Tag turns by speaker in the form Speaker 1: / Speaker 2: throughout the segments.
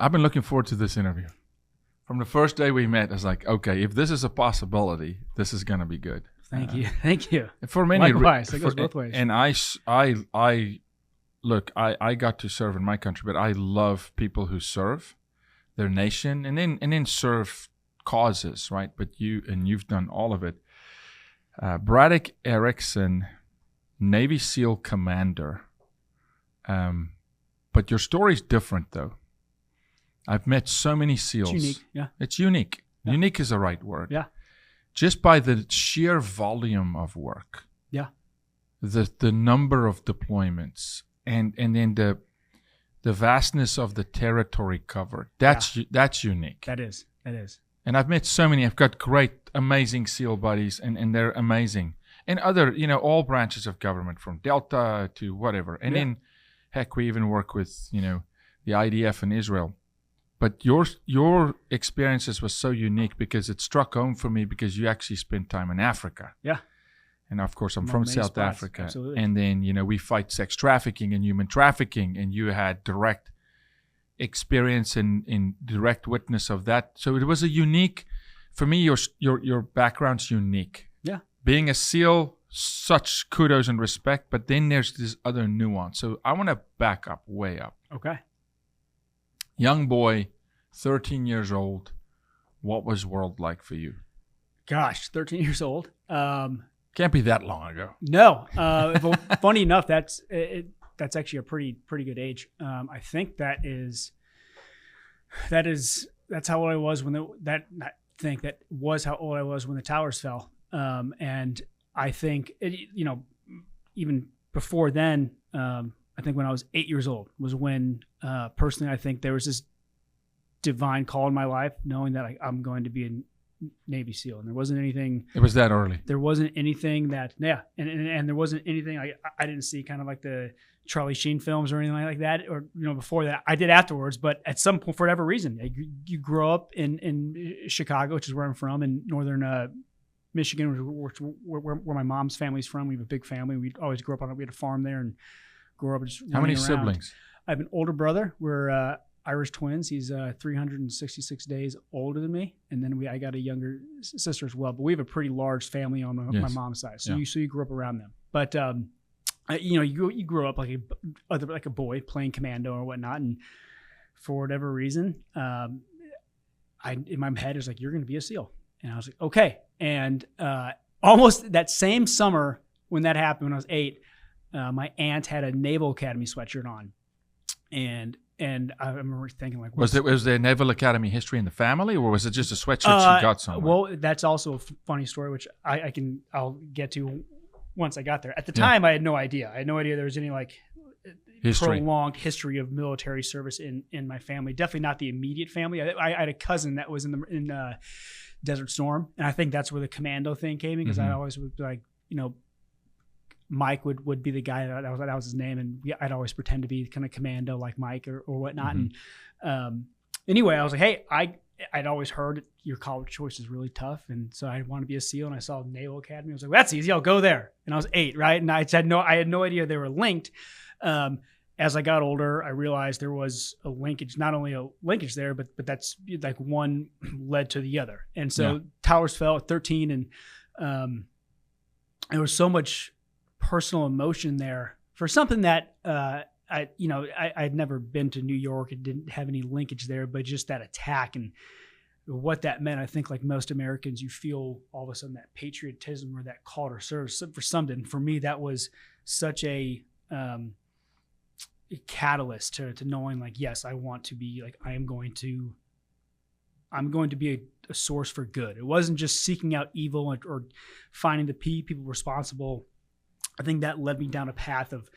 Speaker 1: I've been looking forward to this interview. From the first day we met, I was like, okay, if this is a possibility, this is going to be good.
Speaker 2: Thank you. Thank you.
Speaker 1: For many,
Speaker 2: likewise, it goes both ways.
Speaker 1: And I got to serve in my country, but I love people who serve their nation and then serve causes, right? But you've done all of it. Braddock Erickson, Navy SEAL commander. But your story's different, though. I've met so many SEALs.
Speaker 2: It's unique, yeah.
Speaker 1: It's unique.
Speaker 2: Yeah.
Speaker 1: Unique is the right word.
Speaker 2: Yeah.
Speaker 1: Just by the sheer volume of work.
Speaker 2: Yeah.
Speaker 1: The number of deployments and then the vastness of the territory covered. That's unique.
Speaker 2: That is.
Speaker 1: And I've met so many. I've got great, amazing SEAL buddies, and they're amazing. And other, all branches of government, from Delta to whatever. And then, heck, we even work with, the IDF in Israel. But your experiences was so unique because it struck home for me because you actually spent time in Africa.
Speaker 2: Yeah.
Speaker 1: And of course, I'm from South Africa.
Speaker 2: Absolutely.
Speaker 1: And then, we fight sex trafficking and human trafficking, and you had direct experience in direct witness of that. So it was a unique, for me, your background's unique.
Speaker 2: Yeah.
Speaker 1: Being a SEAL, such kudos and respect, but then there's this other nuance. So I want to back up, way up.
Speaker 2: Okay.
Speaker 1: Young boy, 13 years old. What was world like for you?
Speaker 2: Gosh, 13 years old.
Speaker 1: Can't be that long ago.
Speaker 2: No. Funny enough, that's actually a pretty good age. I think that's how old I was when how old I was when the towers fell. And I think even before then, I think when I was 8 years old was when, personally, I think there was this divine call in my life, knowing that I'm going to be a Navy SEAL. And there wasn't anything.
Speaker 1: It was that early.
Speaker 2: There wasn't anything that, and there wasn't anything I didn't see kind of like the Charlie Sheen films or anything like that, or before that. I did afterwards, but at some point, for whatever reason, you grow up in Chicago, which is where I'm from, in northern Michigan, where my mom's family's from. We have a big family. We always grew up we had a farm there and grew up just
Speaker 1: How many
Speaker 2: around.
Speaker 1: siblings?
Speaker 2: I have an older brother. We're Irish twins. He's 366 days older than me, and then I got a younger sister as well. But we have a pretty large family on my mom's side, so you grew up around them. But you grew up like a boy playing commando or whatnot, and for whatever reason, in my head it was like, you're going to be a SEAL, and I was like, okay. And almost that same summer when that happened, when I was 8, my aunt had a Naval Academy sweatshirt on, and I remember thinking, like,
Speaker 1: was there Naval Academy history in the family, or was it just a sweatshirt she got somewhere?
Speaker 2: Well, that's also a funny story, which I'll get to once I got there. At the time, I had no idea. I had no idea there was any prolonged history of military service in my family. Definitely not the immediate family. I had a cousin that was in Desert Storm, and I think that's where the commando thing came in, because I always was like, Mike would be the guy that was his name, and I'd always pretend to be kind of commando like Mike or whatnot. And anyway, I was like, hey, I'd always heard your college choice is really tough, and so I wanted to be a SEAL, and I saw Naval Academy. I was like, well, that's easy, I'll go there. And I was 8, right? And I had no idea they were linked. As I got older, I realized there was a linkage, not only a linkage there, but that's like one led to the other. And so towers fell at 13, and there was so much personal emotion there for something that I'd never been to New York and didn't have any linkage there, but just that attack and what that meant. I think, like most Americans, you feel all of a sudden that patriotism or that call to serve. For some didn't. For me, that was such a catalyst to knowing, like, yes, I want to be, like, I'm going to be a source for good. It wasn't just seeking out evil or finding the people responsible. I think that led me down a path of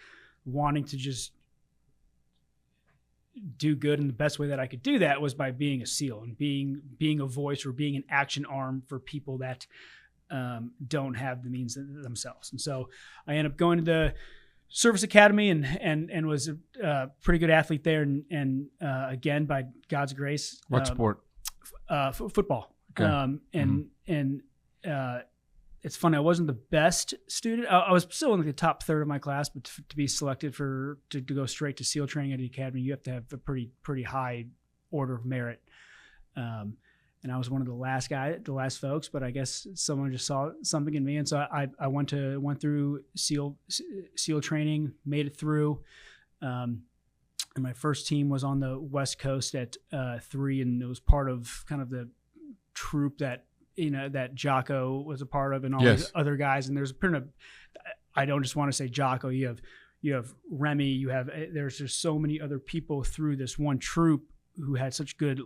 Speaker 2: wanting to just do good, and the best way that I could do that was by being a SEAL and being a voice or being an action arm for people that don't have the means themselves. And so I ended up going to the Service Academy and was a pretty good athlete there. And again, by God's grace,
Speaker 1: what sport?
Speaker 2: Football.
Speaker 1: Okay.
Speaker 2: It's funny. I wasn't the best student. I was still in the top third of my class, but to be selected to go straight to SEAL training at the academy, you have to have a pretty high order of merit. And I was one of the last folks, but I guess someone just saw something in me. And so I went through SEAL training, made it through. And my first team was on the West Coast at 3, and it was part of kind of the troop that Jaco was a part of, and all these other guys. And there's I don't just want to say Jaco. You have Remy. There's just so many other people through this one troop who had such good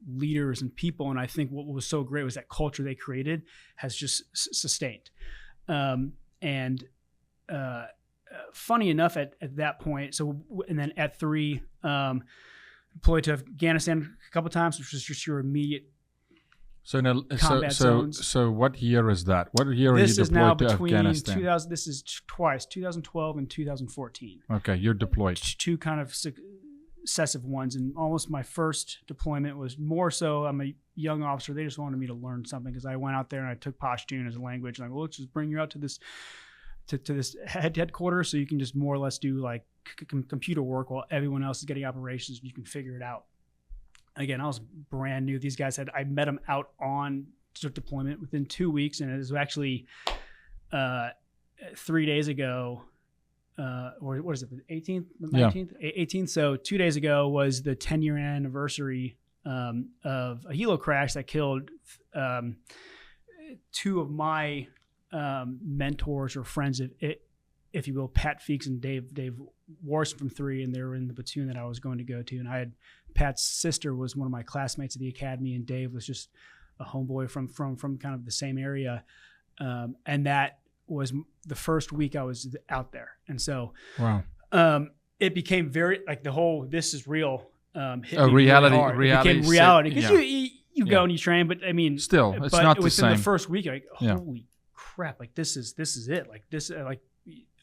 Speaker 2: leaders and people. And I think what was so great was that culture they created has just sustained. Funny enough, at that point, and then at 3, deployed to Afghanistan a couple of times, which was just your immediate combat zones.
Speaker 1: So what year is that? What year are you deployed to Afghanistan?
Speaker 2: This is twice, 2012 and 2014.
Speaker 1: Okay, you're deployed.
Speaker 2: 2 kind of successive ones, and almost my first deployment was more so, I'm a young officer, they just wanted me to learn something, because I went out there and I took Pashtun as a language, and I'm like, well, let's just bring you out to this headquarters so you can just more or less do like computer work while everyone else is getting operations, and you can figure it out. Again, I was brand new. These guys I met them out on deployment within 2 weeks, and it was actually 3 days ago, or what is it, the 18th, the 19th? Yeah. 18th. So 2 days ago was the 10-year anniversary of a helo crash that killed 2 of my mentors or friends, if you will, Pat Feeks and Dave Warson from 3, and they were in the platoon that I was going to go to. And I had Pat's sister was one of my classmates at the academy, and Dave was just a homeboy from kind of the same area. And that was the first week I was out there. And so it became very like the whole "this is real" hit me
Speaker 1: reality.
Speaker 2: Really hard.
Speaker 1: Reality
Speaker 2: it became reality, because you go
Speaker 1: Yeah.
Speaker 2: and you train, but I mean,
Speaker 1: Still, it's not the
Speaker 2: within
Speaker 1: same.
Speaker 2: the first week, like holy crap, like this is it. Like this,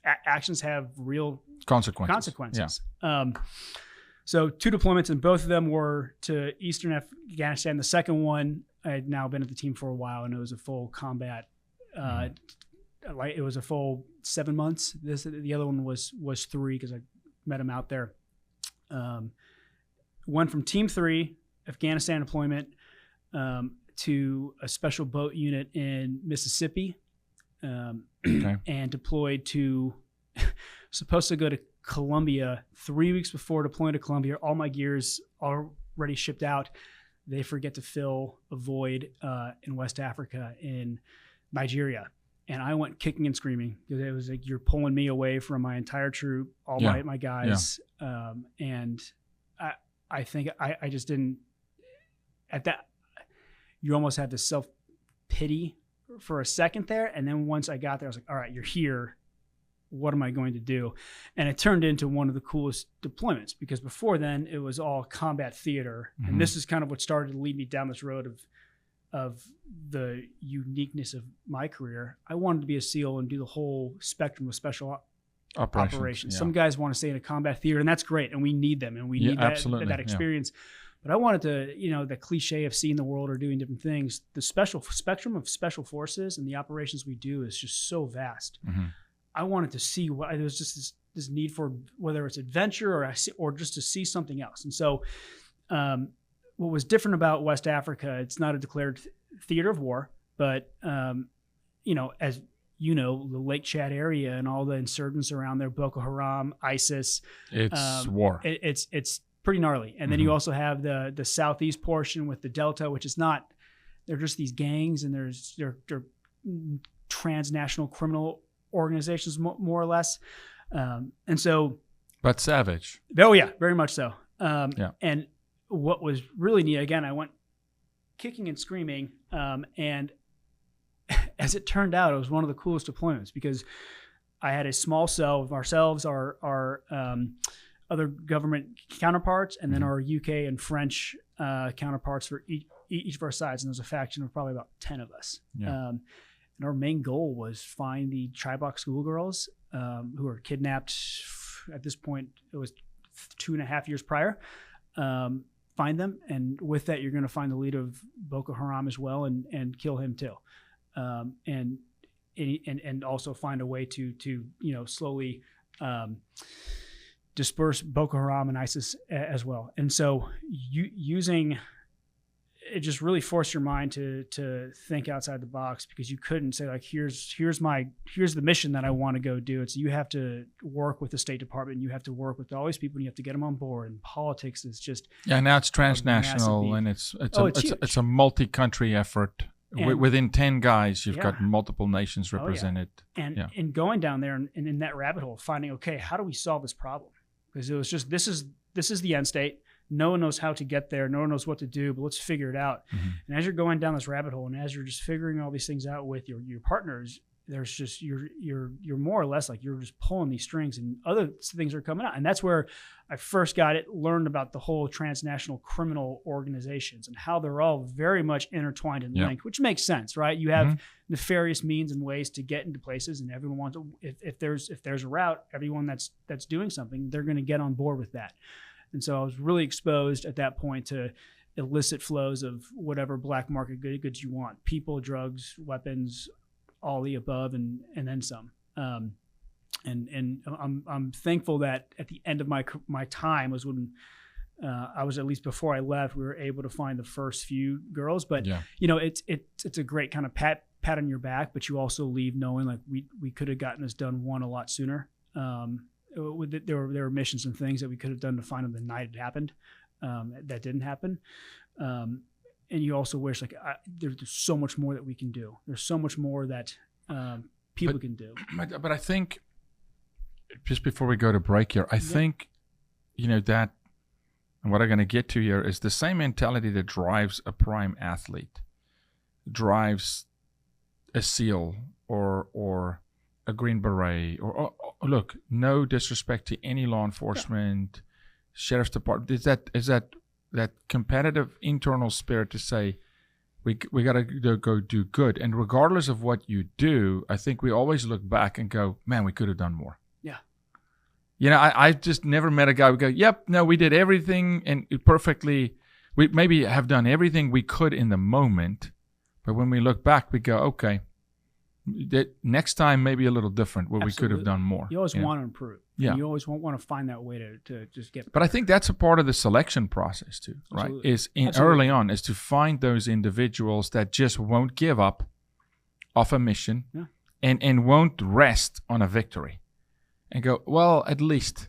Speaker 2: actions have real consequences.
Speaker 1: Yeah.
Speaker 2: So 2 deployments, and both of them were to Eastern Afghanistan. The second one, I had now been at the team for a while, and it was a full combat. It was a full 7 months. The other one was 3, because I met him out there. Went from Team 3, Afghanistan deployment, to a special boat unit in Mississippi, and deployed to, supposed to go to Colombia 3 weeks before deploying to Colombia. All my gear's already shipped out. They forget to fill a void in West Africa, in Nigeria. And I went kicking and screaming, because it was like, you're pulling me away from my entire troop, all my guys. Yeah. And I think I just didn't, at that, you almost had this self-pity for a second there. And then once I got there, I was like, all right, you're here. What am I going to do? And it turned into one of the coolest deployments, because before then it was all combat theater. Mm-hmm. And this is kind of what started to lead me down this road of the uniqueness of my career. I wanted to be a SEAL and do the whole spectrum of special operations. Yeah. Some guys want to stay in a combat theater, and that's great. And we need them, and we need that experience. Yeah. But I wanted to, the cliche of seeing the world or doing different things, the spectrum of special forces and the operations we do is just so vast. Mm-hmm. I wanted to see what there was, just this need for, whether it's adventure or just to see something else. And so what was different about West Africa, it's not a declared theater of war, but as you know, the Lake Chad area and all the insurgents around there, Boko Haram, ISIS,
Speaker 1: it's war.
Speaker 2: It's pretty gnarly. And then you also have the southeast portion with the Delta, which is not, they're just these gangs, and they're transnational criminal organizations, more or less. And so,
Speaker 1: but savage.
Speaker 2: Oh yeah, very much so. And what was really neat, again, I went kicking and screaming, and as it turned out, it was one of the coolest deployments, because I had a small cell of ourselves, our other government counterparts, and then our UK and French counterparts for each of our sides. And there was a faction of probably about 10 of us. Yeah. And our main goal was find the Chibok schoolgirls who were kidnapped. At this point, it was 2.5 years prior. Find them, and with that, you're going to find the leader of Boko Haram as well, and kill him too, and also find a way to slowly disperse Boko Haram and ISIS as well. And so using it just really forced your mind to think outside the box, because you couldn't say like, here's the mission that I want to go do. It's you have to work with the State Department, and you have to work with all these people, and you have to get them on board. And politics is just
Speaker 1: now it's transnational, and it's a multi-country effort. And within 10 guys, you've got multiple nations represented.
Speaker 2: And going down there and in that rabbit hole, finding, okay, how do we solve this problem? Because it was just this is the end state. No one knows how to get there. No one knows what to do, but let's figure it out. Mm-hmm. And as you're going down this rabbit hole, and as you're just figuring all these things out with your partners, there's just you're more or less like you're just pulling these strings, and other things are coming out. And that's where I first learned about the whole transnational criminal organizations and how they're all very much intertwined and linked, which makes sense, right? You have nefarious means and ways to get into places, and everyone wants to, if there's a route, everyone that's doing something, they're going to get on board with that. And so I was really exposed at that point to illicit flows of whatever black market goods you want: people, drugs, weapons, all the above, and then some. And I'm thankful that at the end of my time was when I was, at least before I left, we were able to find the first few girls. But it's a great kind of pat on your back, but you also leave knowing like we could have gotten this done a lot sooner. There were missions and things that we could have done to find them the night it happened. That didn't happen. And you also wish there's so much more that we can do. There's so much more that people can do.
Speaker 1: But I think, just before we go to break here, I think, that, and what I'm going to get to here is the same mentality that drives a prime athlete, drives a SEAL or a Green Beret, or look, no disrespect to any law enforcement, sheriff's department. Is that competitive internal spirit to say, we got to go do good. And regardless of what you do, I think we always look back and go, man, we could have done more. Yeah. I just never met a guy who go, yep, no, we did everything and perfectly. We maybe have done everything we could in the moment, but when we look back, we go, okay, that next time maybe a little different, where we could have done more.
Speaker 2: You always want to improve. Yeah. And you always want to find that way to just get.
Speaker 1: But I think that's a part of the selection process too, right? Early on is to find those individuals that just won't give up off a mission and won't rest on a victory and go, well, at least,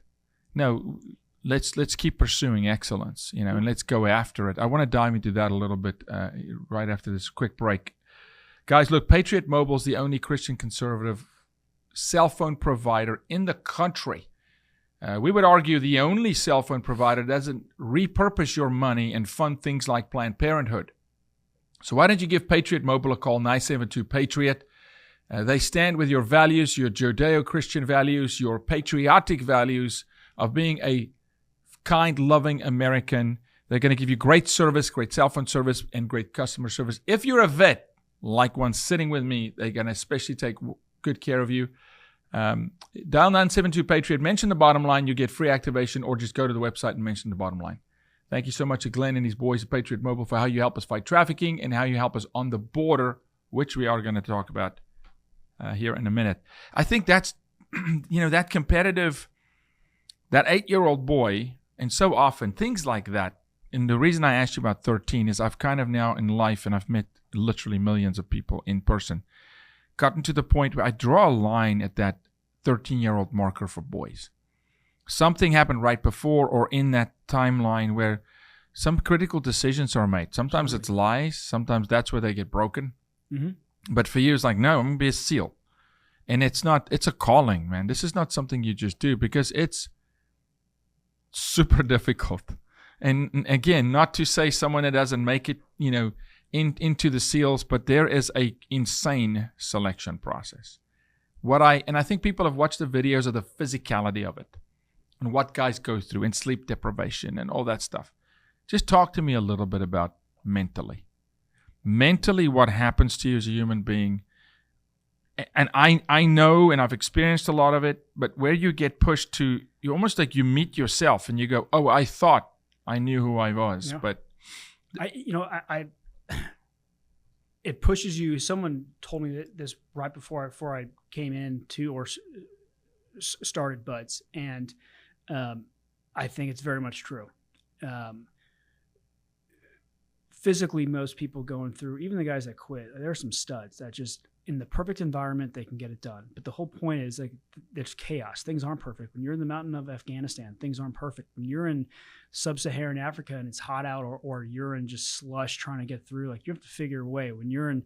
Speaker 1: no, let's keep pursuing excellence, and let's go after it. I want to dive into that a little bit right after this quick break. Guys, look, Patriot Mobile is the only Christian conservative cell phone provider in the country. We would argue the only cell phone provider that doesn't repurpose your money and fund things like Planned Parenthood. So why don't you give Patriot Mobile a call, 972-PATRIOT. They stand with your values, your Judeo-Christian values, your patriotic values of being a kind, loving American. They're going to give you great service, great cell phone service, and great customer service. If you're a vet, like one sitting with me, they're going to especially take good care of you. Dial 972-PATRIOT, mention the bottom line, you get free activation, or just go to the website and mention the bottom line. Thank you so much to Glenn and his boys at Patriot Mobile for how you help us fight trafficking and how you help us on the border, which we are going to talk about here in a minute. I think that's, that competitive, that 8-year-old boy, and so often things like that. And the reason I asked you about 13 is I've kind of now in life, and I've met literally millions of people in person, gotten to the point where I draw a line at that 13-year-old marker for boys. Something happened right before or in that timeline where some critical decisions are made. Sometimes it's lies. Sometimes that's where they get broken. Mm-hmm. But for you, it's like, no, I'm going to be a SEAL. And it's a calling, man. This is not something you just do because it's super difficult. And again, not to say someone that doesn't make it, into the SEALs, but there is a insane selection process. I think people have watched the videos of the physicality of it and what guys go through and sleep deprivation and all that stuff. Just talk to me a little bit about mentally what happens to you as a human being. And I know, and I've experienced a lot of it, but where you get pushed to, you almost like you meet yourself and you go, oh, I thought I knew who I was, but it pushes you. Someone told me this right before I came in to or started Buds, and
Speaker 2: I think it's very much true. Physically, most people going through, even the guys that quit, there are some studs that just, in the perfect environment, they can get it done. But the whole point is, like, there's chaos. Things aren't perfect. When you're in the mountain of Afghanistan, things aren't perfect. When you're in sub-Saharan Africa and it's hot out, or you're in just slush trying to get through, like, you have to figure a way. When you're in,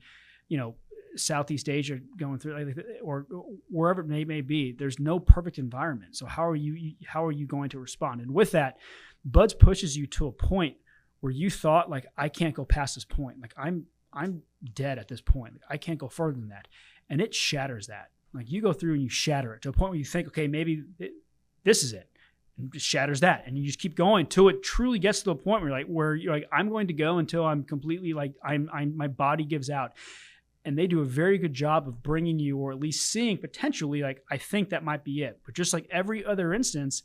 Speaker 2: Southeast Asia going through, or wherever it may be, there's no perfect environment. So how are you going to respond? And with that, Buds pushes you to a point where you thought, like, I can't go past this point. Like, I'm dead at this point. Like, I can't go further than that. And it shatters that. Like, you go through and you shatter it to a point where you think, okay, maybe this is it. And it just shatters that. And you just keep going till it truly gets to a point where you're like, I'm going to go until I'm completely, like, my body gives out. And they do a very good job of bringing you, or at least seeing potentially, like, I think that might be it. But just like every other instance,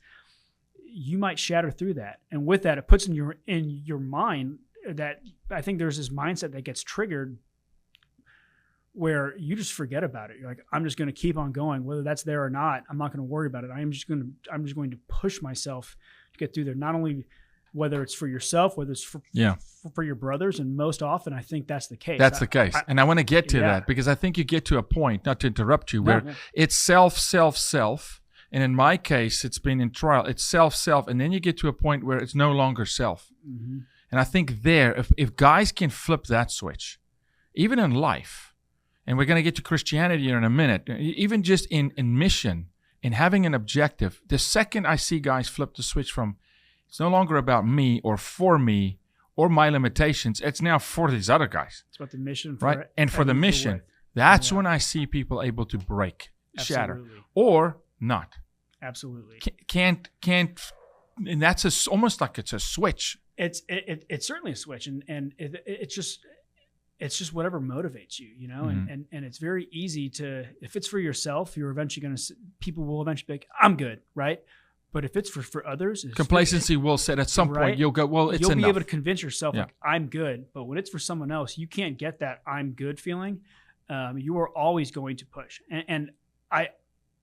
Speaker 2: you might shatter through that. And with that, it puts in your mind that, I think there's this mindset that gets triggered where you just forget about it. You're like, I'm just going to keep on going, whether that's there or not. I'm not going to worry about it. I'm just going to push myself to get through there. Not only whether it's for yourself, whether it's for your brothers, and most often I think that's the case.
Speaker 1: That's the case. And I want to get to that, because I think you get to a point, not to interrupt you, where it's self. And in my case, it's been in trial. It's self, and then you get to a point where it's no longer self. Mm-hmm. And I think there, if guys can flip that switch, even in life, and we're going to get to Christianity here in a minute, even just in mission, in having an objective, the second I see guys flip the switch from, it's no longer about me or for me or my limitations, it's now for these other guys.
Speaker 2: It's about the mission.
Speaker 1: Right? And for the mission, that's when I see people able to break, shatter, or not.
Speaker 2: Absolutely.
Speaker 1: Can't, and that's almost like it's a switch.
Speaker 2: It's certainly a switch, and it's just whatever motivates you, mm-hmm. and it's very easy to, if it's for yourself, you're eventually people will eventually be like, I'm good, right? But if it's for others,
Speaker 1: complacency will set at some point. You'll go, well, it's enough.
Speaker 2: You'll be able to convince yourself, like, I'm good. But when it's for someone else, you can't get that I'm good feeling. You are always going to push, and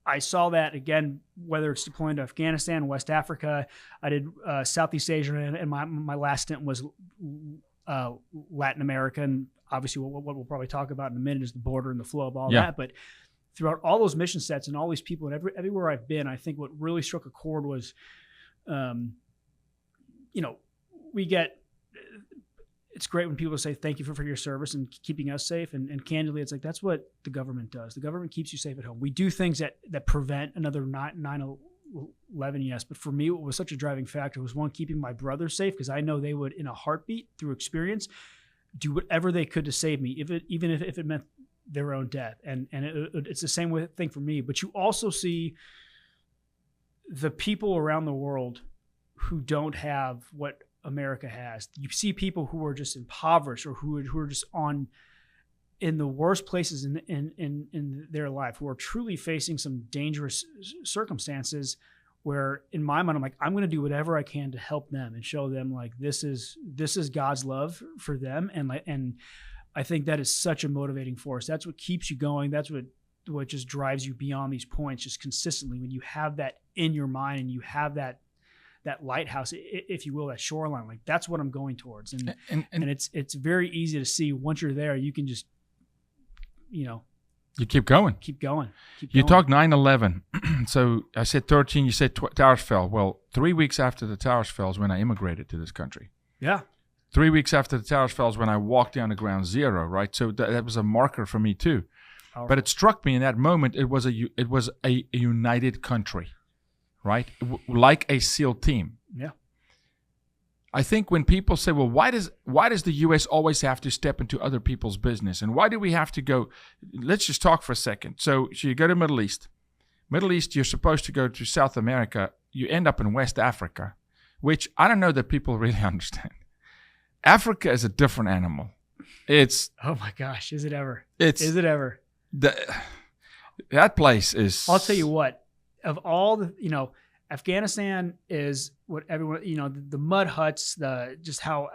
Speaker 2: I saw that again, whether it's deploying to Afghanistan, West Africa. I did Southeast Asia, and my last stint was Latin America. And obviously what we'll probably talk about in a minute is the border and the flow of all that. But throughout all those mission sets and all these people, and everywhere I've been, I think what really struck a chord was, it's great when people say thank you for your service and keeping us safe. And candidly, it's like, that's what the government does. The government keeps you safe at home. We do things that prevent another 9/11, yes. But for me, what was such a driving factor was, one, keeping my brothers safe, because I know they would, in a heartbeat, through experience, do whatever they could to save me, even if it meant their own death. And it's the same thing for me. But you also see the people around the world who don't have what America has. You see people who are just impoverished, or who are just in the worst places in their life, who are truly facing some dangerous circumstances, where in my mind, I'm like, I'm going to do whatever I can to help them and show them, like, this is God's love for them. And I think that is such a motivating force. That's what keeps you going. That's what just drives you beyond these points, just consistently. When you have that in your mind, and you have that lighthouse, if you will, that shoreline, like, that's what I'm going towards. And it's very easy to see once you're there, you can just, you keep going. You talk 9/11. So I said 13, you said towers fell. Well, 3 weeks after the towers fell is when I immigrated to this country. Yeah.
Speaker 1: 3 weeks after the towers fell is when I walked down to ground zero, right? So that was a marker for me too. Powerful. But it struck me in that moment, it was a united country, right? Like a SEAL team.
Speaker 2: Yeah.
Speaker 1: I think when people say, well, why does the U.S. always have to step into other people's business? And why do we have to go? Let's just talk for a second. So you go to Middle East. Middle East, you're supposed to go to South America. You end up in West Africa, which I don't know that people really understand. Africa is a different animal. It's,
Speaker 2: oh my gosh, is it ever?
Speaker 1: Is
Speaker 2: it ever?
Speaker 1: That place is.
Speaker 2: I'll tell you what. Of all the, Afghanistan is what everyone, the mud huts, just how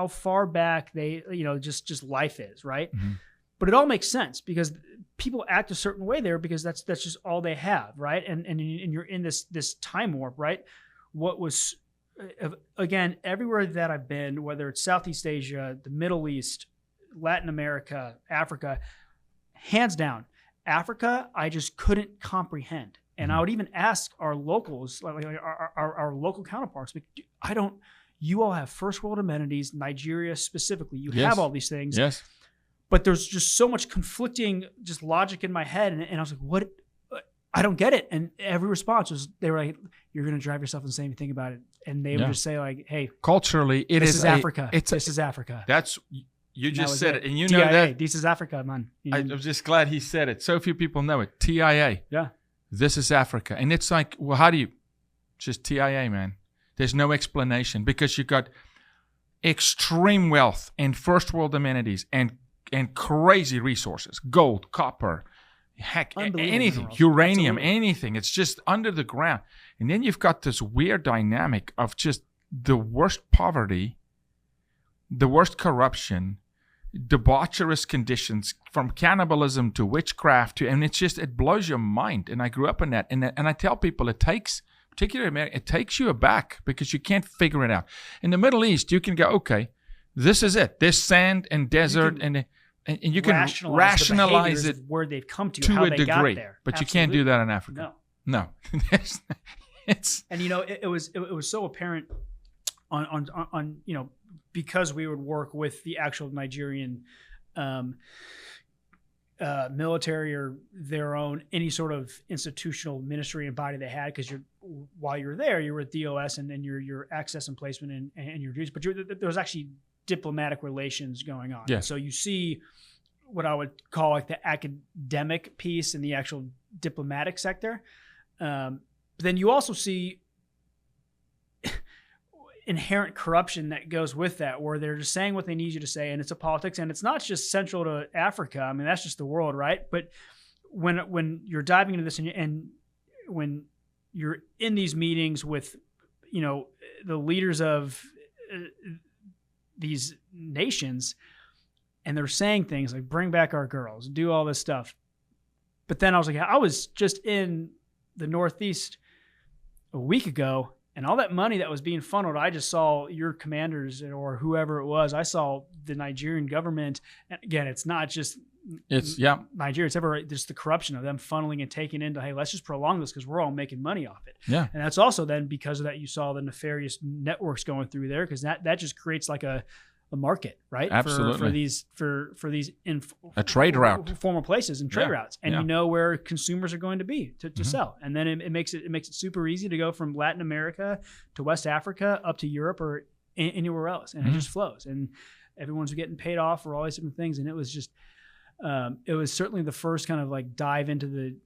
Speaker 2: far back they, just life is, right? Mm-hmm. But it all makes sense, because people act a certain way there because that's just all they have, right? And you're in this time warp, right? What was, again, everywhere that I've been, whether it's Southeast Asia, the Middle East, Latin America, Africa, hands down, Africa, I just couldn't comprehend. And I would even ask our locals, like our local counterparts, you all have first world amenities, Nigeria specifically, you have all these things.
Speaker 1: Yes.
Speaker 2: But there's just so much conflicting just logic in my head. And I was like, what? I don't get it. And every response was, they were like, you're going to drive yourself insane if you think about it. And they would just say like, hey,
Speaker 1: culturally,
Speaker 2: this is Africa. This is Africa.
Speaker 1: That's, you just said it. And you
Speaker 2: TIA,
Speaker 1: know that.
Speaker 2: This is Africa, man.
Speaker 1: I'm just glad he said it. So few people know it. TIA.
Speaker 2: Yeah.
Speaker 1: This is Africa. And it's like, well, how do you, just TIA, man. There's no explanation because you got extreme wealth and first world amenities and crazy resources, gold, copper, heck, anything, uranium, anything. It's just under the ground. And then you've got this weird dynamic of just the worst poverty, the worst corruption, debaucherous conditions, from cannibalism to witchcraft and it's just, it blows your mind. And I grew up in that. And I tell people particularly America, it takes you aback because you can't figure it out. In the Middle East, you can go, okay, this is it. There's sand and desert and you can rationalize it
Speaker 2: where they've come to how
Speaker 1: a
Speaker 2: they
Speaker 1: degree,
Speaker 2: got there.
Speaker 1: but you can't do that in Africa. No. It's
Speaker 2: and it was so apparent on because we would work with the actual Nigerian military or their own any sort of institutional ministry and body they had, because while you're there, you're with DOS and then your access and placement and your duties, but there was actually diplomatic relations going on.
Speaker 1: Yeah.
Speaker 2: So you see what I would call like the academic piece in the actual diplomatic sector. But then you also see inherent corruption that goes with that, where they're just saying what they need you to say, and it's a politics, and it's not just central to Africa. I mean, that's just the world, right? But when you're diving into this and when you're in these meetings with, the leaders of these nations, and they're saying things like bring back our girls, do all this stuff. But then I was like, I was just in the Northeast a week ago, and all that money that was being funneled, I just saw your commanders or whoever it was. I saw the Nigerian government. And again, it's not just Nigeria. It's ever just the corruption of them funneling and taking into, hey, let's just prolong this because we're all making money off it.
Speaker 1: Yeah.
Speaker 2: And that's also then because of that, you saw the nefarious networks going through there, because that just creates like a market, right?
Speaker 1: Absolutely.
Speaker 2: For these
Speaker 1: a trade route,
Speaker 2: formal places and trade routes, and you know where consumers are going to be to sell, and then it makes it super easy to go from Latin America to West Africa up to Europe or anywhere else, and it just flows, and everyone's getting paid off for all these different things, and it was just it was certainly the first kind of like dive into the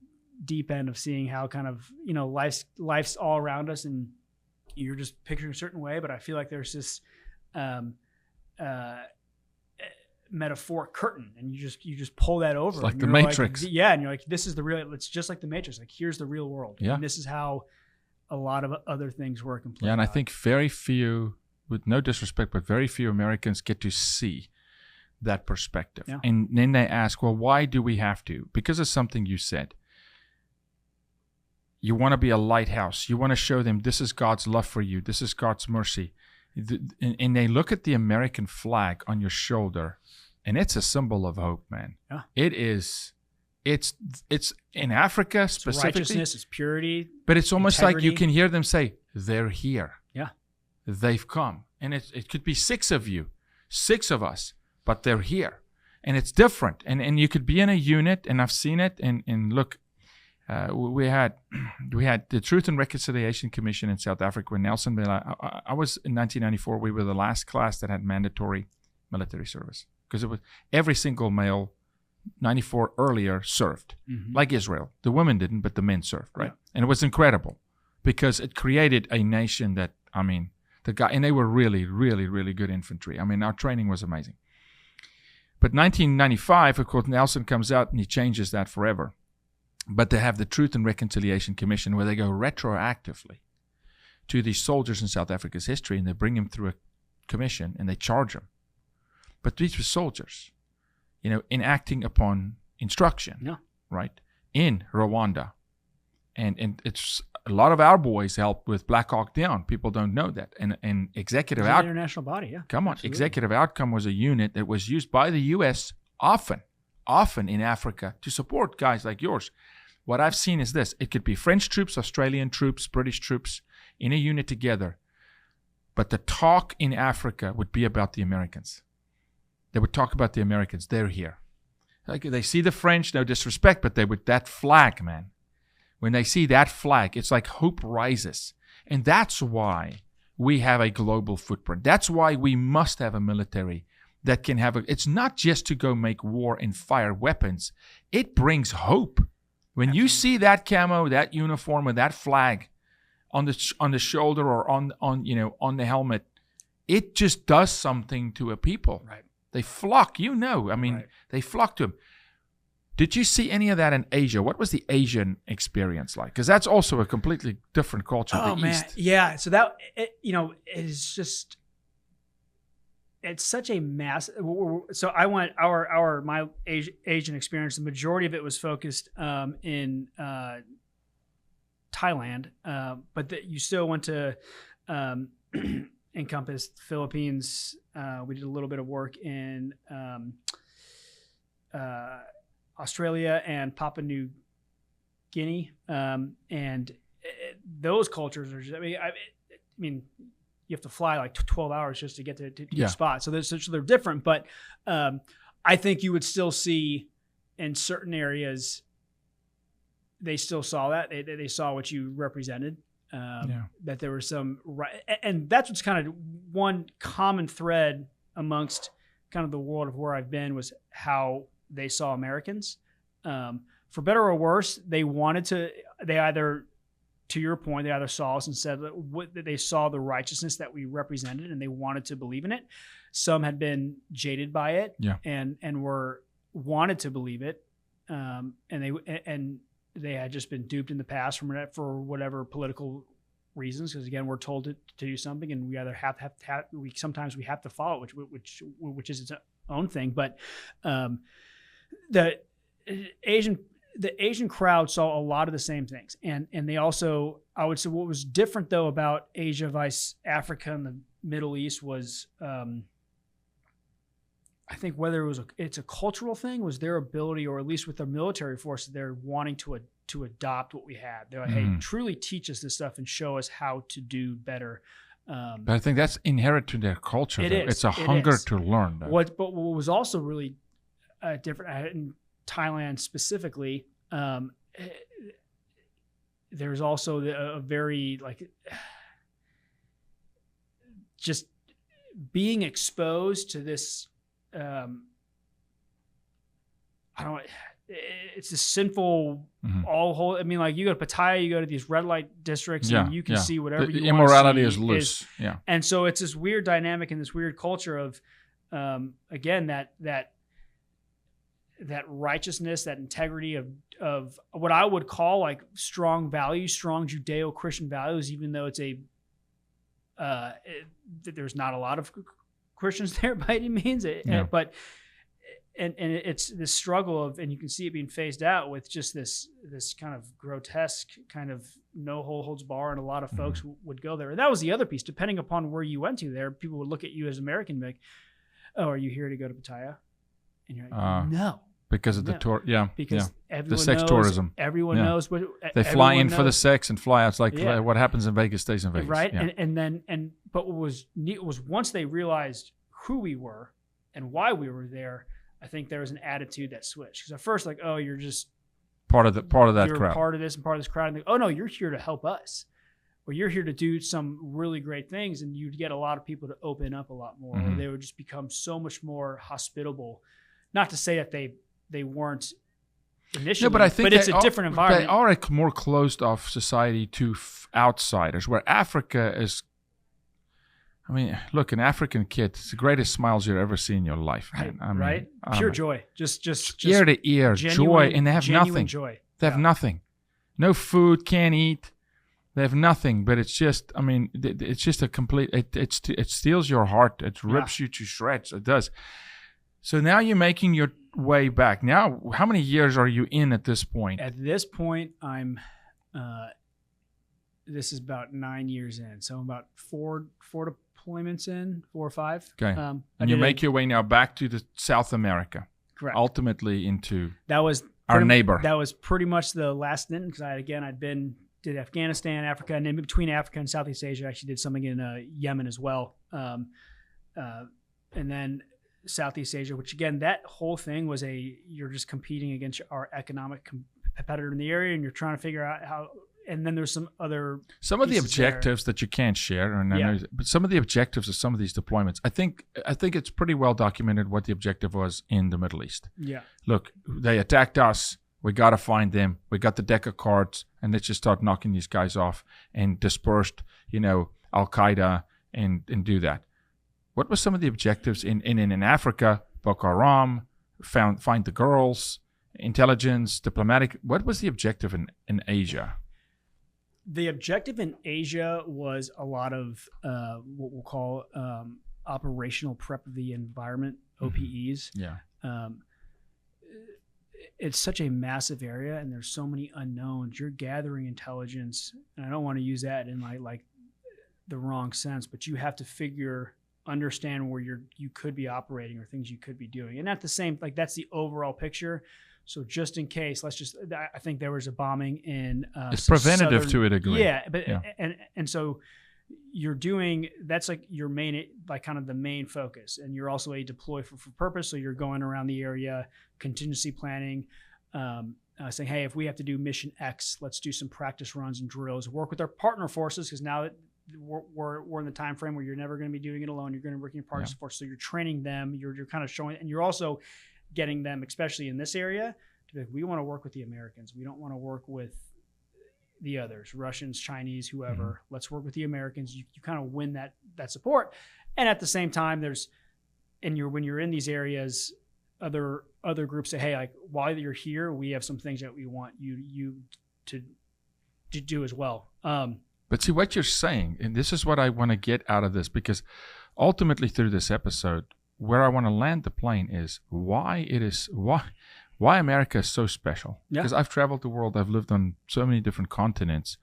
Speaker 2: deep end of seeing how kind of life's all around us, and you're just picturing a certain way, but I feel like there's this metaphoric curtain, and you just pull that over.
Speaker 1: It's like the Matrix.
Speaker 2: And you're like, this is the real. It's just like the Matrix. Like, here's the real world.
Speaker 1: Yeah.
Speaker 2: And this is how a lot of other things work and play.
Speaker 1: Yeah, and I think very few, with no disrespect, but very few Americans get to see that perspective. Yeah. And then they ask, well, why do we have to? Because of something you said. You want to be a lighthouse. You want to show them this is God's love for you. This is God's mercy. And they look at the American flag on your shoulder, and it's a symbol of hope, man. Yeah. It is. It's in Africa specifically.
Speaker 2: It's righteousness, it's purity.
Speaker 1: But it's almost integrity. Like you can hear them say, they're here.
Speaker 2: Yeah.
Speaker 1: They've come. And it could be 6 of you, 6 of us, but they're here. And it's different. And you could be in a unit, and I've seen it. And look, we had the Truth and Reconciliation Commission in South Africa when Nelson Mandela. I was in 1994. We were the last class that had mandatory military service, because it was every single male 94 earlier served, like Israel. The women didn't, but the men served, right? Yeah. And it was incredible because it created a nation that, and they were really, really, really good infantry. Our training was amazing. But 1995, of course, Nelson comes out and he changes that forever. But they have the Truth and Reconciliation Commission where they go retroactively to these soldiers in South Africa's history, and they bring them through a commission and they charge them. But these were soldiers, enacting upon instruction,
Speaker 2: No.
Speaker 1: right, in Rwanda. And it's a lot of our boys helped with Black Hawk Down. People don't know that. And executive
Speaker 2: outcome, international body, yeah.
Speaker 1: Come on,
Speaker 2: absolutely.
Speaker 1: Executive Outcome was a unit that was used by the U.S. often in Africa to support guys like yours. What I've seen is this: it could be French troops, Australian troops, British troops in a unit together, but the talk in Africa would be about the Americans. They would talk about the Americans. They're here. Like they see the French, no disrespect, but they would that flag, man. When they see that flag, it's like hope rises. And that's why we have a global footprint. That's why we must have a military that can have it's not just to go make war and fire weapons. It brings hope. When Absolutely. You see that camo, that uniform, or that flag on the shoulder or on the helmet, it just does something to a people.
Speaker 2: Right.
Speaker 1: They flock, They flock to them. Did you see any of that in Asia? What was the Asian experience like? Because that's also a completely different culture.
Speaker 2: Oh, man.
Speaker 1: East.
Speaker 2: Yeah. So that, it's just, it's such a mass. So I went, my Asian experience, the majority of it was focused in Thailand, but you still went to encompass the Philippines. We did a little bit of work in Australia and Papua New Guinea, and those cultures are just, I mean, you have to fly like 12 hours just to get to each spot. So they're different, but I think you would still see in certain areas, they still saw that. They saw what you represented, that there was some, and that's what's kind of one common thread amongst kind of the world of where I've been was how they saw Americans. For better or worse, they either, to your point, they either saw us and said that they saw the righteousness that we represented and they wanted to believe in it. Some had been jaded by it and wanted to believe it. And they had just been duped in the past for whatever political reasons. Because again, we're told to do something and we either sometimes we have to follow it, which is its own thing. But, the Asian crowd saw a lot of the same things, and they also, I would say, what was different though about Asia vice Africa and the Middle East was, I think whether it's a cultural thing, was their ability, or at least with their military forces, they're wanting to adopt what we had. They're like, hey, truly teach us this stuff and show us how to do better.
Speaker 1: But I think that's inherent to their culture. It's a hunger to learn. Though.
Speaker 2: But what was also really different in Thailand specifically, there's also a very just being exposed to this. It's a sinful I mean, like you go to Pattaya, you go to these red light districts, and you can see whatever you want.
Speaker 1: Immorality is loose.
Speaker 2: And so it's this weird dynamic and this weird culture of, again, that righteousness, that integrity of what I would call like strong values, strong Judeo-Christian values, even though it's there's not a lot of Christians there by any means, but it's this struggle of, and you can see it being phased out with just this kind of grotesque kind of no holds bar, and a lot of folks would go there. And that was the other piece. Depending upon where you went to there, people would look at you as American and be like, oh, are you here to go to Pattaya? And you're like, no.
Speaker 1: Because of the tour,
Speaker 2: because
Speaker 1: the sex tourism.
Speaker 2: Everyone knows what
Speaker 1: they fly in for the sex and fly out. It's like what happens in Vegas stays in Vegas,
Speaker 2: right? But what was neat was once they realized who we were and why we were there, I think there was an attitude that switched. Because at first, like, oh, you're just
Speaker 1: part of that crowd.
Speaker 2: You're part of this and part of this crowd. And like, oh no, you're here to help us, or you're here to do some really great things, and you'd get a lot of people to open up a lot more. Or they would just become so much more hospitable. Not to say that they weren't initially,
Speaker 1: but I think
Speaker 2: it's a different environment.
Speaker 1: They are a more closed-off society to outsiders, where Africa is. I mean, look, an African kid, it's the greatest smiles you've ever seen in your life.
Speaker 2: Right, right? Pure joy. Just
Speaker 1: ear to ear, joy, and they have nothing.
Speaker 2: Joy.
Speaker 1: They have nothing. No food, can't eat. They have nothing, but it's just, I mean, it's just a complete, it steals your heart. It rips you to shreds. It does. So now you're making your way back. Now, how many years are you in at this point?
Speaker 2: At this point, I'm. This is about 9 years in, so I'm about four deployments in, 4 or 5.
Speaker 1: Okay, and you make your way now back to the South America.
Speaker 2: Correct.
Speaker 1: Ultimately into
Speaker 2: our
Speaker 1: neighbor.
Speaker 2: That was pretty much the last stint because did Afghanistan, Africa, and in between Africa and Southeast Asia, I actually did something in Yemen as well, and then Southeast Asia, which again, that whole thing was you're just competing against our economic competitor in the area, and you're trying to figure out how. And then there's some of the
Speaker 1: objectives that you can't share, but some of the objectives of some of these deployments, I think it's pretty well documented what the objective was in the Middle East.
Speaker 2: Yeah.
Speaker 1: Look, they attacked us. We got to find them. We got the deck of cards, and let's just start knocking these guys off and dispersed, Al Qaeda and do that. What were some of the objectives in Africa? Boko Haram, find the girls, intelligence, diplomatic. What was the objective in Asia?
Speaker 2: The objective in Asia was a lot of what we'll call operational prep of the environment, OPEs.
Speaker 1: Yeah.
Speaker 2: It's such a massive area, and there's so many unknowns. You're gathering intelligence, and I don't want to use that in like the wrong sense, but you have to understand where you could be operating or things you could be doing, and at the same that's the overall picture. So just in case, I think there was a bombing in
Speaker 1: it's preventative to a degree.
Speaker 2: Yeah, but and so you're doing that's your main kind of the main focus, and you're also a deploy for purpose. So you're going around the area, contingency planning, saying, hey, if we have to do mission X, let's do some practice runs and drills. Work with our partner forces because now that we're in the time frame where you're never going to be doing it alone. You're going to be working in partner force. So you're training them. You're kind of showing, and you're also getting them, especially in this area, to be like, we want to work with the Americans. We don't want to work with the others, Russians, Chinese, whoever. Mm-hmm. Let's work with the Americans. You kind of win that support. And at the same time, when you're in these areas, other groups say, hey, while you're here, we have some things that we want you to do as well.
Speaker 1: But see what you're saying, and this is what I want to get out of this, because ultimately through this episode, where I want to land the plane is why America is so special. Because I've traveled the world, I've lived on so many different continents,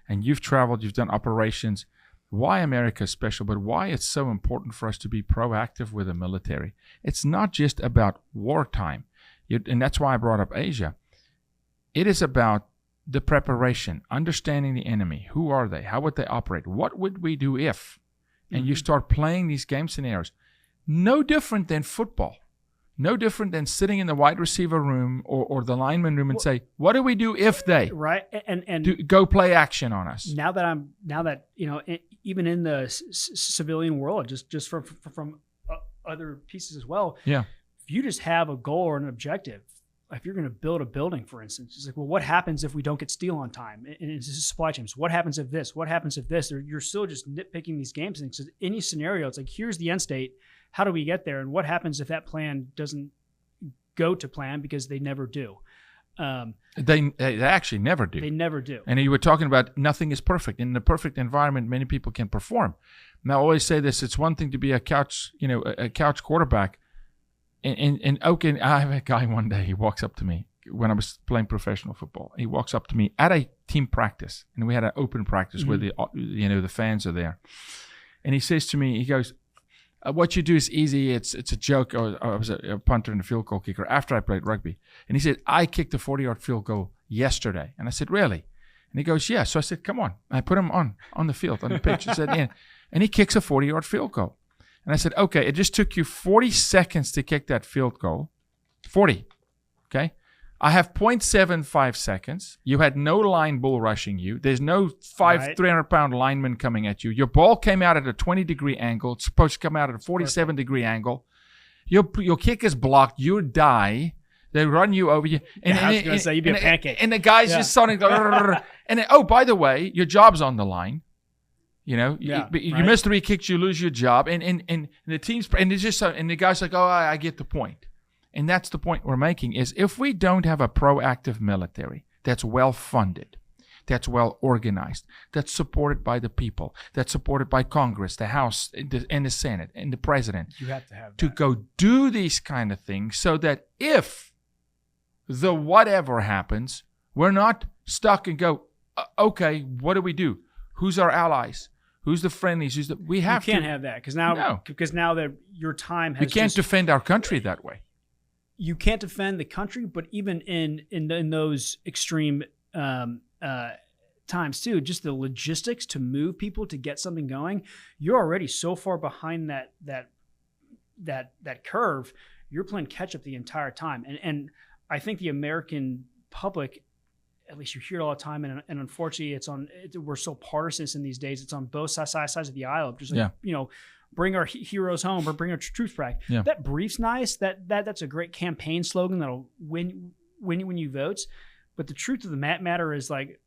Speaker 1: and you've traveled, you've done operations. Why America is special, but why it's so important for us to be proactive with the military. It's not just about wartime, and that's why I brought up Asia. It is about the preparation, understanding the enemy. Who are they? How would they operate? What would we do if? And you start playing these game scenarios. No different than football. No different than sitting in the wide receiver room or the lineman room and say, what do we do if they go play action on us?
Speaker 2: Now that even in the civilian world, just from other pieces as well.
Speaker 1: Yeah.
Speaker 2: If you just have a goal or an objective, if you're going to build a building, for instance, it's like, well, what happens if we don't get steel on time? And it's supply chains. What happens if this? What happens if this? Or you're still just nitpicking these games. And so any scenario, it's like, here's the end state. How do we get there? And what happens if that plan doesn't go to plan, because they never do?
Speaker 1: They actually never do.
Speaker 2: They never do.
Speaker 1: And you were talking about nothing is perfect. In the perfect environment, many people can perform. Now, I always say this: it's one thing to be a couch quarterback. And okay, I have a guy one day. He walks up to me when I was playing professional football. He walks up to me at a team practice, and we had an open practice where the fans are there. And he says to me, he goes, what you do is easy. It's a joke. I was a punter and a field goal kicker after I played rugby. And he said, I kicked a 40-yard field goal yesterday. And I said, really? And he goes, yeah. So I said, come on. I put him on the field, on the pitch. I said, yeah. And he kicks a 40-yard field goal. And I said, okay, it just took you 40 seconds to kick that field goal. 40, okay? I have 0.75 seconds. You had no line bull rushing you. There's no 300-pound lineman coming at you. Your ball came out at a 20-degree angle. It's supposed to come out at a 47-degrry angle. Your kick is blocked. You die. They run you over.
Speaker 2: And I was going to say, you'd be a pancake.
Speaker 1: And the guy's just starting to and then, oh, by the way, your job's on the line. You miss 3 kicks, you lose your job. And the team's and it's just so, and the guy's like, oh, I get the point. And that's the point we're making, is if we don't have a proactive military that's well funded, that's well organized, that's supported by the people, that's supported by Congress, the House, and the Senate, and the President.
Speaker 2: You have to have that.
Speaker 1: To go do these kind of things so that if the whatever happens, we're not stuck and go, okay, what do we do? Who's our allies? Who's the friendlies? We have
Speaker 2: You can't have that because now that your time has.
Speaker 1: We can't defend our country that way.
Speaker 2: You can't defend the country, but even in those extreme times too, just the logistics to move people to get something going, you're already so far behind that curve. You're playing catch up the entire time, and I think the American public, at least you hear it all the time, and unfortunately, we're so partisan in these days. It's on both sides of the aisle. Just like, bring our heroes home or bring our troops back. Yeah. That brief's nice. That's a great campaign slogan that'll win you votes. But the truth of the matter is, like,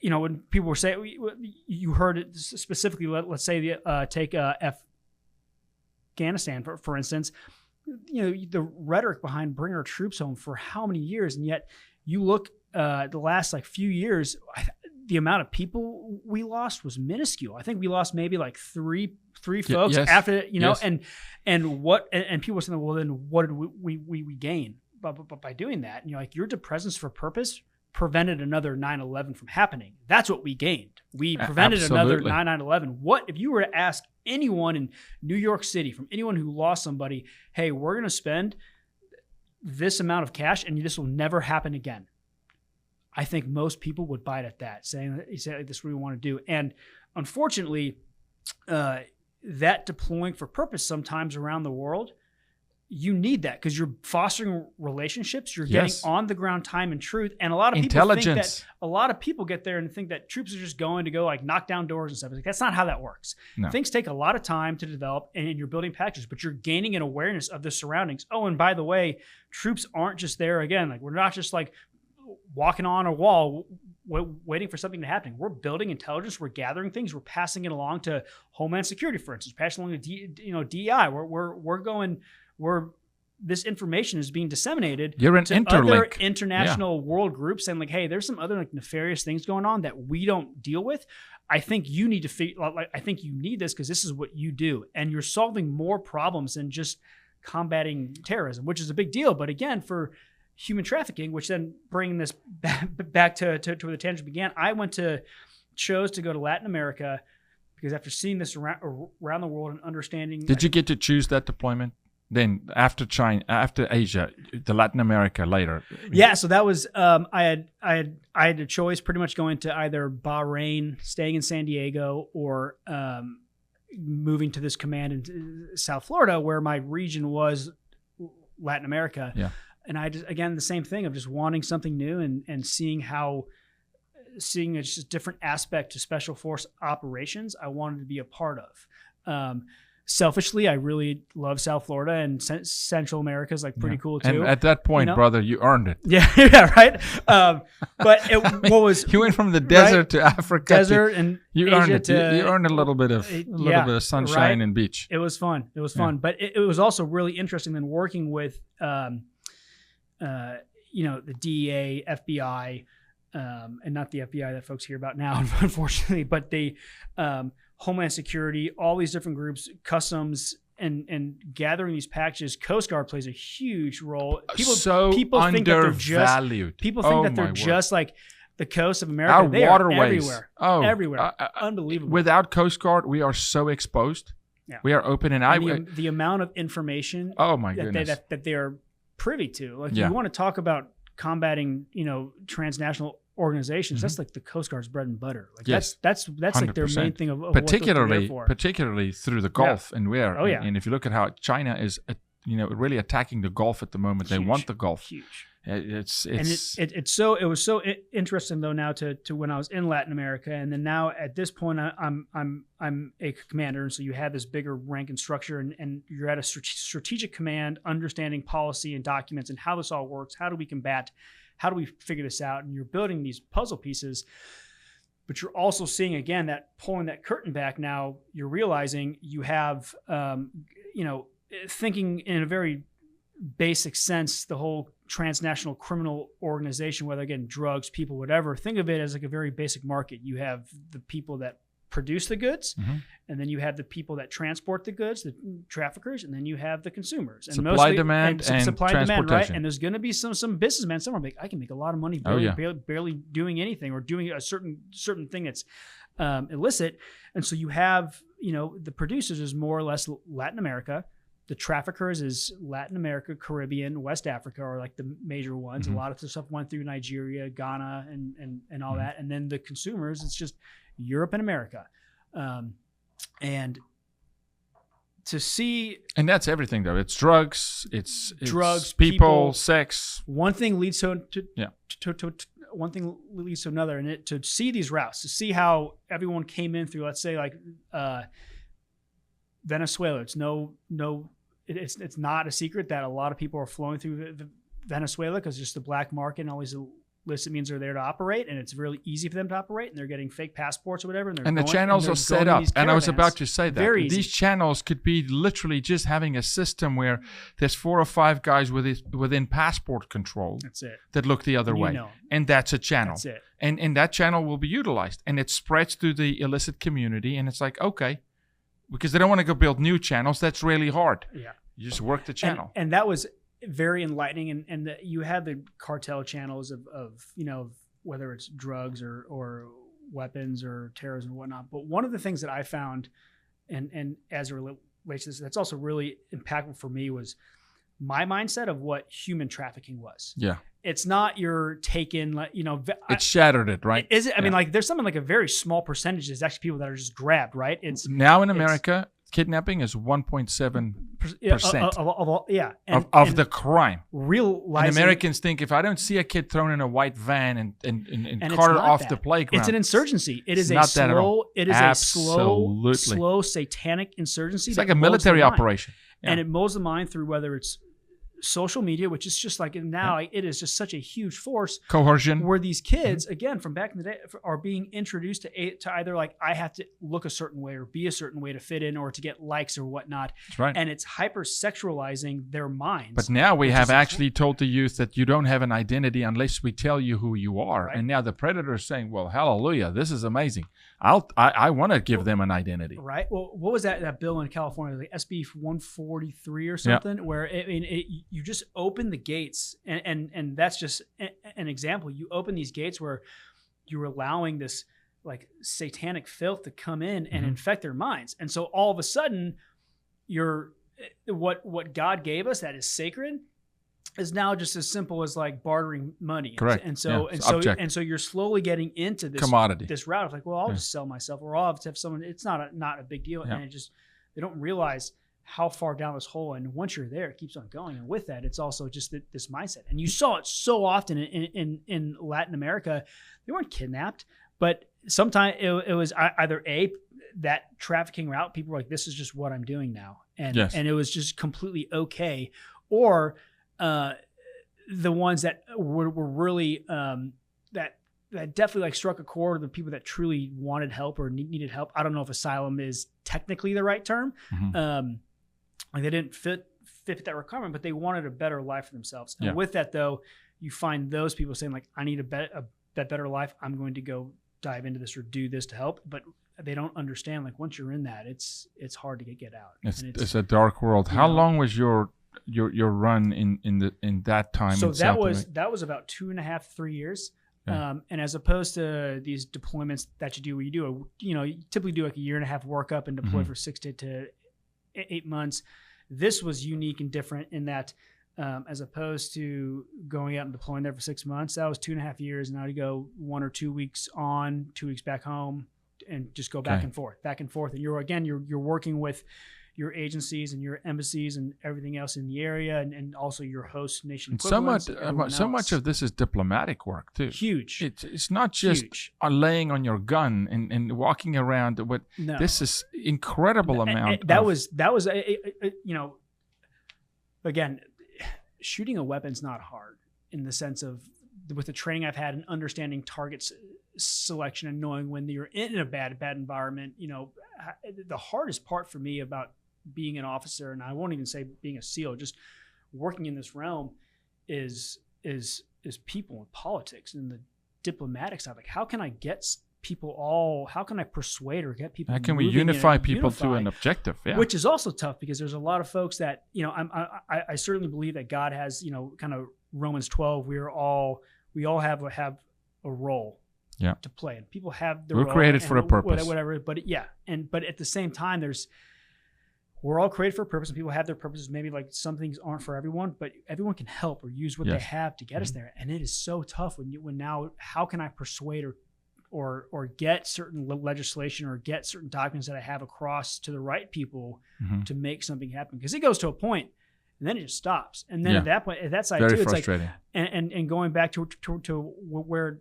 Speaker 2: when people were saying, you heard it specifically. Let's say take Afghanistan for instance. The rhetoric behind bring our troops home for how many years, and yet you look the last few years. The amount of people we lost was minuscule. I think we lost maybe like three folks after, and people were saying, well, then what did we gain by doing that? And you're like, your presence for purpose prevented another 9/11 from happening. That's what we gained. We prevented another 9/11. What if you were to ask anyone in New York City, from anyone who lost somebody, hey, we're going to spend this amount of cash and this will never happen again? I think most people would bite at that, saying this is what we want to do. And unfortunately, that deploying for purpose sometimes around the world, you need that because you're fostering relationships, you're getting on the ground time and truth. And a lot of people think that get there and think that troops are just going to go like knock down doors and stuff. Like, that's not how that works. No. Things take a lot of time to develop, and you're building packages, but you're gaining an awareness of the surroundings. Oh, and by the way, troops aren't just there again. Like, we're not just like walking on a wall waiting for something to happen. We're building intelligence. We're gathering things. We're passing it along to Homeland Security, for instance, passing along to DEI. We're going where this information is being disseminated.
Speaker 1: You're an
Speaker 2: to
Speaker 1: interlink.
Speaker 2: Other international world groups, saying like, hey, there's some other nefarious things going on that we don't deal with. I think you need to I think you need this because this is what you do, and you're solving more problems than just combating terrorism, which is a big deal. But again, for human trafficking, which then bringing this back to where the tangent began, I chose to go to Latin America because after seeing this around the world and understanding.
Speaker 1: Did you get to choose that deployment? Then after China, after Asia, the Latin America later.
Speaker 2: Yeah, so that was I had a choice, pretty much going to either Bahrain, staying in San Diego, or moving to this command in South Florida, where my region was Latin America.
Speaker 1: Yeah.
Speaker 2: And I just, again, the same thing of just wanting something new and seeing a just different aspect to special force operations I wanted to be a part of. Selfishly, I really love South Florida, and Central America is like pretty cool too.
Speaker 1: And at that point, brother, you earned it.
Speaker 2: Yeah, right. But what was
Speaker 1: you went from the desert to Africa,
Speaker 2: and
Speaker 1: you
Speaker 2: Asia
Speaker 1: earned it. You earned a little bit of sunshine and beach.
Speaker 2: It was fun. It was fun, but it was also really interesting then working with the DEA, FBI, and not the FBI that folks hear about now, unfortunately, but the Homeland Security, all these different groups, customs, and gathering these packages. Coast Guard plays a huge role. People think that they're just people think that they're just like the coast of America.
Speaker 1: Our
Speaker 2: they
Speaker 1: waterways,
Speaker 2: are everywhere, unbelievable.
Speaker 1: Without Coast Guard, we are so exposed. Yeah. We are open and
Speaker 2: the amount of information.
Speaker 1: Oh my goodness,
Speaker 2: that they are privy to. Like you want to talk about combating, transnational organizations. Mm-hmm. That's like the Coast Guard's bread and butter. Like that's like their main thing of
Speaker 1: particularly through the Gulf and where. Oh yeah. And if you look at how China is, really attacking the Gulf at the moment, they want the Gulf.
Speaker 2: Huge.
Speaker 1: It
Speaker 2: was so interesting though now to when I was in Latin America, and then now at this point I'm a commander, and so you have this bigger rank and structure, and you're at a strategic command, understanding policy and documents and how this all works. How do we combat? How do we figure this out? And you're building these puzzle pieces, but you're also seeing again that pulling that curtain back. Now you're realizing you have thinking in a very basic sense, the whole transnational criminal organization, whether again drugs, people, whatever, think of it as like a very basic market. You have the people that produce the goods, and then you have the people that transport the goods, the traffickers, and then you have the consumers. And
Speaker 1: supply, demand, and
Speaker 2: supply,
Speaker 1: transportation.
Speaker 2: demand, right? And there's going to be some businessmen somewhere like, I can make a lot of money barely doing anything, or doing a certain thing that's illicit. And so you have, the producers is more or less Latin America. The traffickers is Latin America, Caribbean, West Africa are like the major ones. A lot of the stuff went through Nigeria, Ghana, and all that. And then the consumers, it's just Europe and America. And to see...
Speaker 1: And that's everything, though. It's drugs, it's
Speaker 2: drugs,
Speaker 1: people, sex.
Speaker 2: One thing leads to one thing leads to another. And to see these routes, to see how everyone came in through, let's say, like Venezuela. It's not a secret that a lot of people are flowing through Venezuela because just the black market and all these illicit means are there to operate, and it's really easy for them to operate, and they're getting fake passports or whatever. And
Speaker 1: the channels are set up. And I was about to say that. These channels could be literally just having a system where there's 4 or 5 guys within passport control.
Speaker 2: That's it.
Speaker 1: That look the other way. And that's a channel.
Speaker 2: That's it.
Speaker 1: And that channel will be utilized. And it spreads through the illicit community, and it's like, okay. Because they don't want to go build new channels. That's really hard.
Speaker 2: Yeah.
Speaker 1: You just work the channel.
Speaker 2: And that was very enlightening. And you have the cartel channels of whether it's drugs or weapons or terrorism and whatnot. But one of the things that I found, and as it relates to this, that's also really impactful for me was my mindset of what human trafficking was.
Speaker 1: Yeah.
Speaker 2: It's not your taken,
Speaker 1: it shattered it, right?
Speaker 2: Is it? I mean, like there's something like a very small percentage is actually people that are just grabbed, right? It's
Speaker 1: now in America, kidnapping is 1.7% of the crime.
Speaker 2: Realizing,
Speaker 1: and Americans think if I don't see a kid thrown in a white van and carted off the playground,
Speaker 2: it's an insurgency. It is a slow satanic insurgency.
Speaker 1: It's like a military operation.
Speaker 2: Yeah. And it mows the mind through whether it's social media, which is just like now it is just such a huge force.
Speaker 1: Coercion.
Speaker 2: Where these kids, again, from back in the day, are being introduced to either like I have to look a certain way or be a certain way to fit in or to get likes or whatnot.
Speaker 1: That's right.
Speaker 2: And it's hyper-sexualizing their minds.
Speaker 1: But now we have actually told the youth that you don't have an identity unless we tell you who you are. Right. And now the predator is saying, well, hallelujah, this is amazing. I want to give them an identity.
Speaker 2: Right. Well, what was that bill in California, like SB 143 or something, where you just open the gates, and that's just an example. You open these gates where you're allowing this like satanic filth to come in and infect their minds, and so all of a sudden, what God gave us that is sacred is now just as simple as like bartering money.
Speaker 1: Correct.
Speaker 2: And so you're slowly getting into this
Speaker 1: commodity,
Speaker 2: this route of like, well, I'll just sell myself, or I'll have someone. It's not a big deal, and it just they don't realize how far down this hole. And once you're there, it keeps on going. And with that, it's also just this mindset. And you saw it so often in Latin America. They weren't kidnapped, but sometimes it was either that trafficking route. People were like, "This is just what I'm doing now," and it was just completely okay, or the ones that were really that definitely like struck a chord with the people that truly wanted help or needed help. I don't know if asylum is technically the right term. Like they didn't fit that requirement, but they wanted a better life for themselves. And with that, though, you find those people saying like, I need that better life. I'm going to go dive into this or do this to help. But they don't understand, like once you're in that, it's hard to get out.
Speaker 1: It's a dark world. How long was your run in that time?
Speaker 2: So that was about 2.5, 3 years. And as opposed to these deployments that you do, where you typically do like a 1.5 year workup and deploy for 6 to 8 months. This was unique and different in that, as opposed to going out and deploying there for 6 months, that was 2.5 years. And I would go 1 or 2 weeks on, 2 weeks back home, and just go back and forth. And you're working with your agencies and your embassies and everything else in the area, and also your host nation equivalents.
Speaker 1: So much of this is diplomatic work too.
Speaker 2: Huge.
Speaker 1: It's not just laying on your gun and walking around. But this is incredible amount.
Speaker 2: That was again, shooting a weapon's not hard in the sense of with the training I've had and understanding targets selection and knowing when you're in a bad environment. The hardest part for me about being an officer, and I won't even say being a SEAL, just working in this realm is people and politics and the diplomatic side. Like, how can I get how can I persuade or get people?
Speaker 1: How can we unify people to an objective? Yeah.
Speaker 2: Which is also tough because there's a lot of folks that, I certainly believe that God has, kind of Romans 12, we all have a role to play, and people have their
Speaker 1: We're
Speaker 2: role
Speaker 1: created for a purpose.
Speaker 2: Whatever. But but at the same time, we're all created for a purpose, and people have their purposes. Maybe like some things aren't for everyone, but everyone can help or use what they have to get us there. And it is so tough when now, how can I persuade or get certain legislation or get certain documents that I have across to the right people to make something happen? Because it goes to a point and then it just stops. And then at that point, at that side
Speaker 1: very
Speaker 2: too, it's
Speaker 1: frustrating.
Speaker 2: Like, and going back to where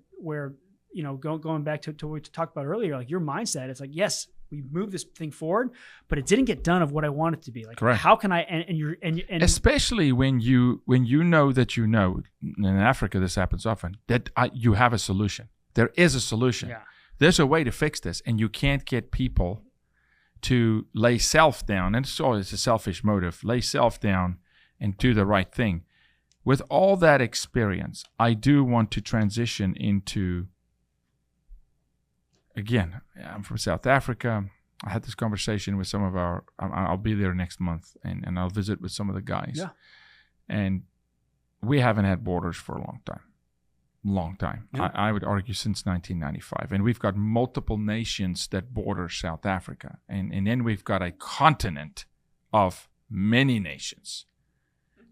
Speaker 2: going back to what we talked about earlier, like your mindset, it's like, yes, we moved this thing forward, but it didn't get done of what I want it to be. Like, correct. How can I? And
Speaker 1: especially when you know that in Africa this happens often, that you have a solution. There is a solution.
Speaker 2: Yeah.
Speaker 1: There's a way to fix this, and you can't get people to lay self down, and it's always a selfish motive. Lay self down and do the right thing. With all that experience, I do want to transition into. Again, I'm from South Africa. I had this conversation with some of I'll be there next month, and I'll visit with some of the guys.
Speaker 2: Yeah.
Speaker 1: And we haven't had borders for a long time. Yeah. I would argue since 1995. And we've got multiple nations that border South Africa. And then we've got a continent of many nations.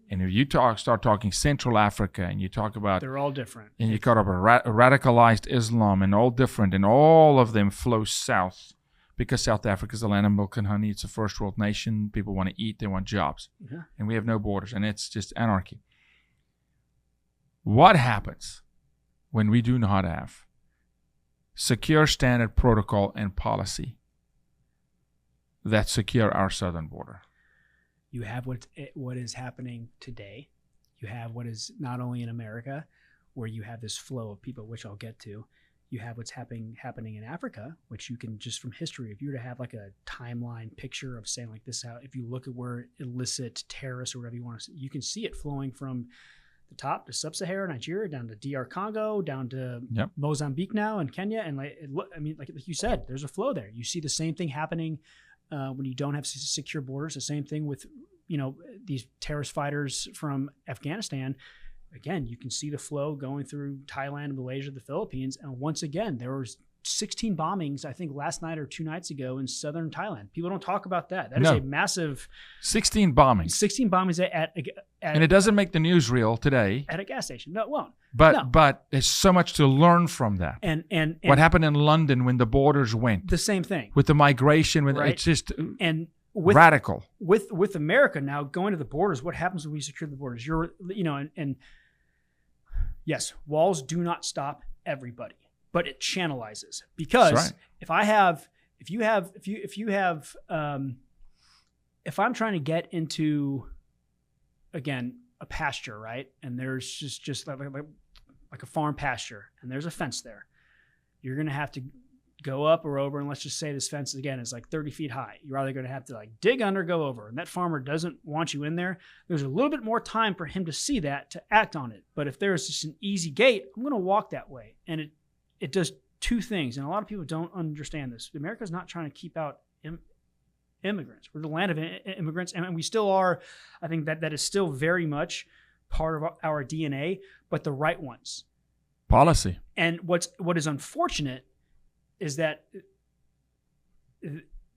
Speaker 1: And if you start talking Central Africa, and you talk about...
Speaker 2: They're all different.
Speaker 1: And you talk about radicalized Islam, and all different, and all of them flow south because South Africa is the land of milk and honey. It's a first world nation. People want to eat. They want jobs. Mm-hmm. And we have no borders, and it's just anarchy. What happens when we do not have secure standard protocol and policy that secure our southern border?
Speaker 2: You have what is happening today. You have what is not only in America, where you have this flow of people, which I'll get to. You have what's happening in Africa, which you can just from history, if you were to have like a timeline picture of saying like this, how if you look at where illicit terrorists or whatever you want to, you can see it flowing from the top to Sub-Saharan Nigeria, down to DR Congo, down to Mozambique now and Kenya, and like you said, there's a flow there. You see the same thing happening. When you don't have secure borders, the same thing with, these terrorist fighters from Afghanistan. Again, you can see the flow going through Thailand, Malaysia, the Philippines. And once again, there was 16 bombings, I think last night or 2 nights ago in southern Thailand. People don't talk about that. That is a massive...
Speaker 1: 16 bombings.
Speaker 2: 16 bombings at
Speaker 1: and it doesn't make the news reel today.
Speaker 2: At a gas station. No, it won't.
Speaker 1: But there's so much to learn from that. And what happened in London when the borders went.
Speaker 2: The same thing.
Speaker 1: With the migration. Right? It's just radical.
Speaker 2: With America now going to the borders, what happens when we secure the borders? Yes, walls do not stop everybody. But it channelizes, because if I'm trying to get into, again, a pasture, right? And there's just like a farm pasture, and there's a fence there. You're going to have to go up or over, and let's just say this fence again is like 30 feet high. You're either going to have to like dig under, go over, and that farmer doesn't want you in there. There's a little bit more time for him to see that, to act on it. But if there's just an easy gate, I'm going to walk that way. And it does 2 things, and a lot of people don't understand this. America's not trying to keep out immigrants. We're the land of immigrants, and we still are. I think that is still very much part of our DNA, but the right ones.
Speaker 1: Policy.
Speaker 2: And what is unfortunate is that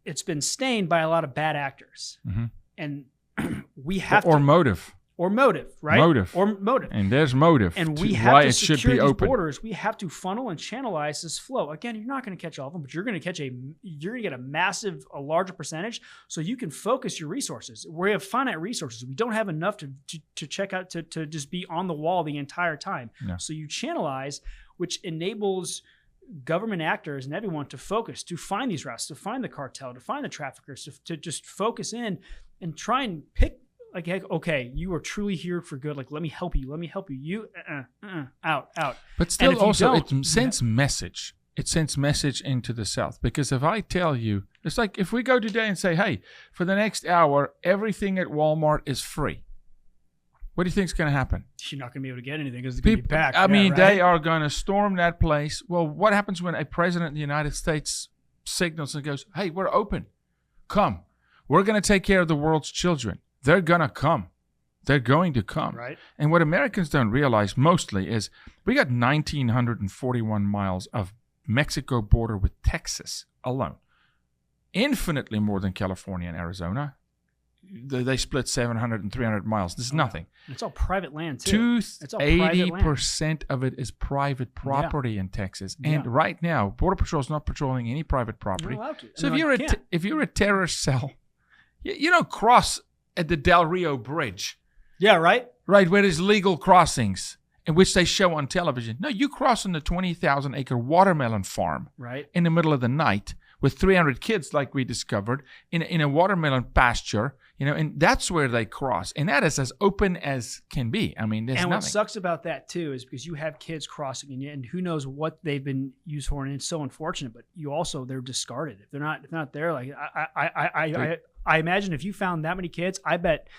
Speaker 2: it's been stained by a lot of bad actors, and we have
Speaker 1: motive.
Speaker 2: Or motive, right?
Speaker 1: Motive. And there's motive.
Speaker 2: And we have to secure these borders. We have to funnel and channelize this flow. Again, you're not going to catch all of them, but you're going to get a larger percentage, so you can focus your resources. We have finite resources. We don't have enough to check out, to just be on the wall the entire time. No. So you channelize, which enables government actors and everyone to focus, to find these routes, to find the cartel, to find the traffickers, to just focus in and try and pick. Like, okay, you are truly here for good. Like, let me help you. You, out.
Speaker 1: But still, also, it sends message. It sends message into the South. Because if I tell you, it's like if we go today and say, hey, for the next hour, everything at Walmart is free. What do you think is going to happen?
Speaker 2: You're not going to be able to get anything because it's going to be back.
Speaker 1: They are going to storm that place. Well, what happens when a president of the United States signals and goes, hey, we're open. Come. We're going to take care of the world's children. They're going to come. They're going to come.
Speaker 2: Right.
Speaker 1: And what Americans don't realize mostly is we got 1,941 miles of Mexico border with Texas alone. Infinitely more than California and Arizona. They split 700 and 300 miles. This is nothing.
Speaker 2: It's all private land, too.
Speaker 1: 80% of it is private property in Texas. And right now, Border Patrol is not patrolling any private property.
Speaker 2: You're allowed to.
Speaker 1: So if you're a terrorist cell, you don't cross at the Del Rio Bridge.
Speaker 2: Yeah, right?
Speaker 1: Right, where there's legal crossings, in which they show on television. No, you cross on the 20,000-acre watermelon farm in the middle of the night with 300 kids, like we discovered, in a watermelon pasture, and that's where they cross. And that is as open as can be. I mean, there's nothing.
Speaker 2: What sucks about that, too, is because you have kids crossing, and who knows what they've been used for, and it's so unfortunate, but they're discarded. If they're not there, like, I imagine if you found that many kids, I bet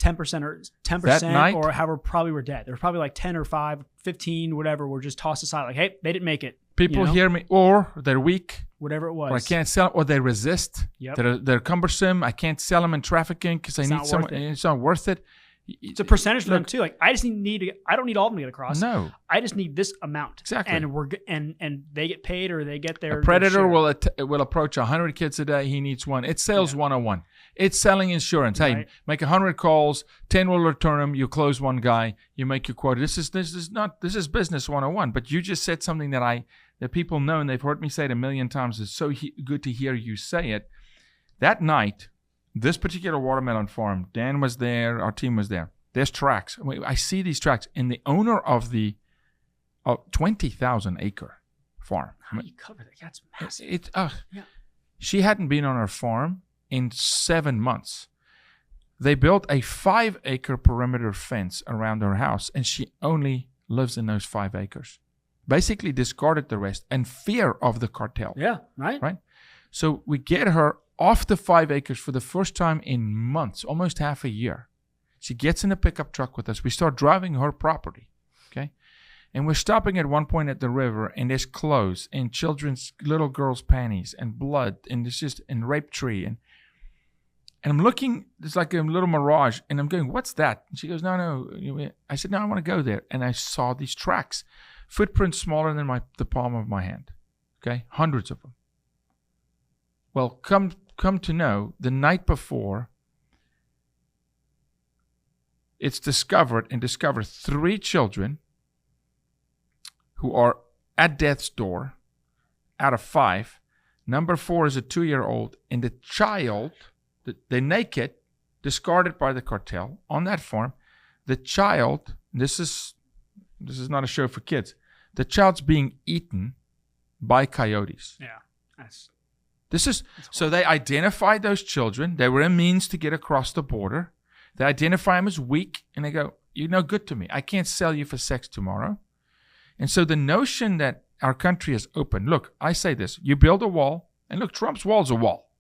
Speaker 2: 10% or however probably were dead. There were probably like 10 or 5, 15, whatever, were just tossed aside. Like, hey, they didn't make it.
Speaker 1: People hear me, or they're weak.
Speaker 2: Whatever it was.
Speaker 1: Or I can't sell them, or they resist.
Speaker 2: Yep.
Speaker 1: They're cumbersome. I can't sell them in trafficking because I need someone. It's not worth it.
Speaker 2: It's a percentage for them too. Like I don't need all of them to get across.
Speaker 1: No.
Speaker 2: I just need this amount.
Speaker 1: Exactly.
Speaker 2: And they get paid or they get their.
Speaker 1: A predator will approach 100 kids a day. He needs one. It's sales 101. It's selling insurance. Hey, make 100 calls. 10 will return them. You close one guy. You make your quota. This is business 101. But you just said something that people know, and they've heard me say it a million times. It's so good to hear you say it. That night, this particular watermelon farm, Dan was there, our team was there. There's tracks. I see these tracks. And the owner of the 20,000-acre farm.
Speaker 2: How do you cover that? That's massive.
Speaker 1: She hadn't been on her farm in 7 months. They built a 5-acre perimeter fence around her house, and she only lives in those 5 acres. Basically discarded the rest and fear of the cartel.
Speaker 2: Yeah, right.
Speaker 1: Right? So we get her off the 5 acres for the first time in months, almost half a year. She gets in a pickup truck with us. We start driving her property, okay? And we're stopping at one point at the river, and there's clothes and children's, little girls' panties and blood, and it's just, and rape tree. And I'm looking, it's like a little mirage, and I'm going, what's that? And she goes, no. I said, no, I want to go there. And I saw these tracks. Footprints smaller than the palm of my hand. Okay, hundreds of them. Well, come to know, the night before, it's discovered 3 children who are at death's door out of 5. Number 4 is a 2-year-old, and the child, they're naked, discarded by the cartel on that farm. The child, this is not a show for kids. The child's being eaten by coyotes.
Speaker 2: Yeah.
Speaker 1: So they identified those children. They were a means to get across the border. They identify them as weak, and they go, you're no good to me. I can't sell you for sex tomorrow. And so the notion that our country is open. Look, I say this. You build a wall, and look, Trump's wall's a wall.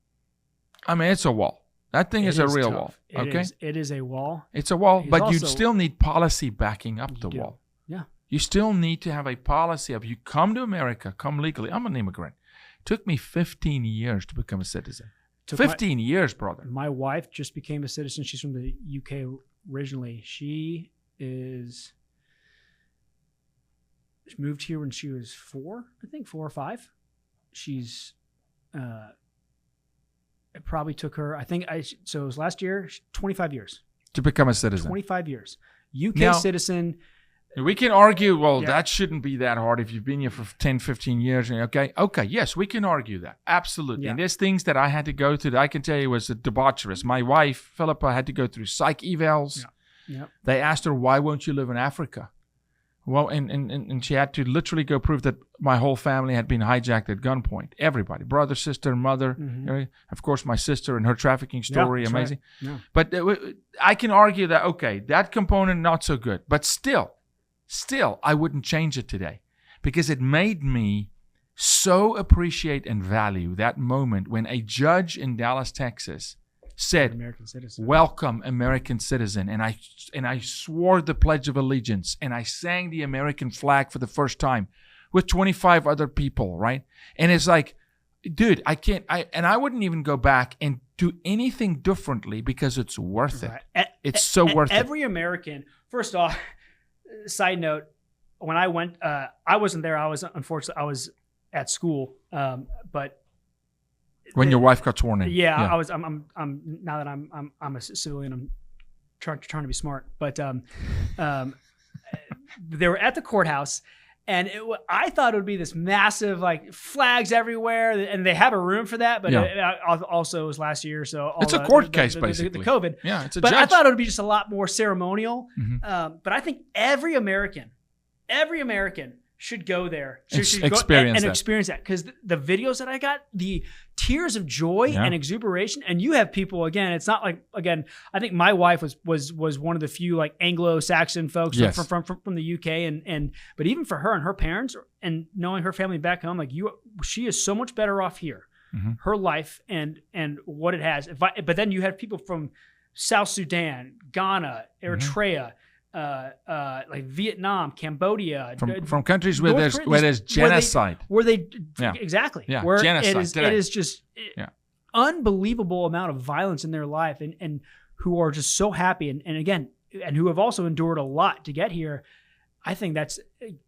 Speaker 1: I mean, it's a wall. That thing is a real wall. Okay?
Speaker 2: It is a wall.
Speaker 1: It's a wall, but you still need policy backing up the wall.
Speaker 2: Yeah.
Speaker 1: You still need to have a policy of you come to America, come legally. I'm an immigrant. It took me 15 years to become a citizen. 15 years, brother.
Speaker 2: My wife just became a citizen. She's from the UK originally. She moved here when she was 4 or 5. She's, it probably took her, so it was last year, 25 years.
Speaker 1: To become a citizen.
Speaker 2: 25 years. UK citizen.
Speaker 1: We can argue, that shouldn't be that hard if you've been here for 10, 15 years. Okay, yes, we can argue that. Absolutely. Yeah. And there's things that I had to go through that I can tell you was debaucherous. My wife, Philippa, had to go through psych evals.
Speaker 2: Yeah.
Speaker 1: They asked her, why won't you live in Africa? Well, and she had to literally go prove that my whole family had been hijacked at gunpoint. Everybody, brother, sister, mother, of course, my sister and her trafficking story, amazing.
Speaker 2: Right. Yeah.
Speaker 1: But I can argue that, okay, that component, not so good. But still, I wouldn't change it today because it made me so appreciate and value that moment when a judge in Dallas, Texas said,
Speaker 2: American citizen.
Speaker 1: "Welcome, American citizen," and I swore the Pledge of Allegiance, and I sang the American flag for the first time with 25 other people, right? And it's like, dude, I wouldn't even go back and do anything differently because it's worth it. It's so worth it.
Speaker 2: Every American, first off, side note, when I went, I wasn't there. I was at school, but
Speaker 1: when your wife got sworn in,
Speaker 2: I was. I'm now that I'm a civilian. I'm trying to be smart, but they were at the courthouse. And I thought it would be this massive, like, flags everywhere, and they have a room for that. But it also was last year, so
Speaker 1: it's a court case, basically.
Speaker 2: The COVID.
Speaker 1: Yeah, it's a
Speaker 2: but
Speaker 1: judge.
Speaker 2: I thought it would be just a lot more ceremonial.
Speaker 1: Mm-hmm.
Speaker 2: But I think every American should go there, should
Speaker 1: experience
Speaker 2: that, because the videos that I got, the tears of joy and exuberation, and you have people, again, it's not like, again, I think my wife was one of the few, like, Anglo-Saxon folks from the UK, and but even for her and her parents, and knowing her family back home, like, she is so much better off here, her life and what it has. But then you have people from South Sudan, Ghana, Eritrea, like Vietnam, Cambodia,
Speaker 1: from countries where there's genocide,
Speaker 2: exactly, where
Speaker 1: genocide
Speaker 2: it is just unbelievable amount of violence in their life, and who are just so happy, and again, and who have also endured a lot to get here. I think that's,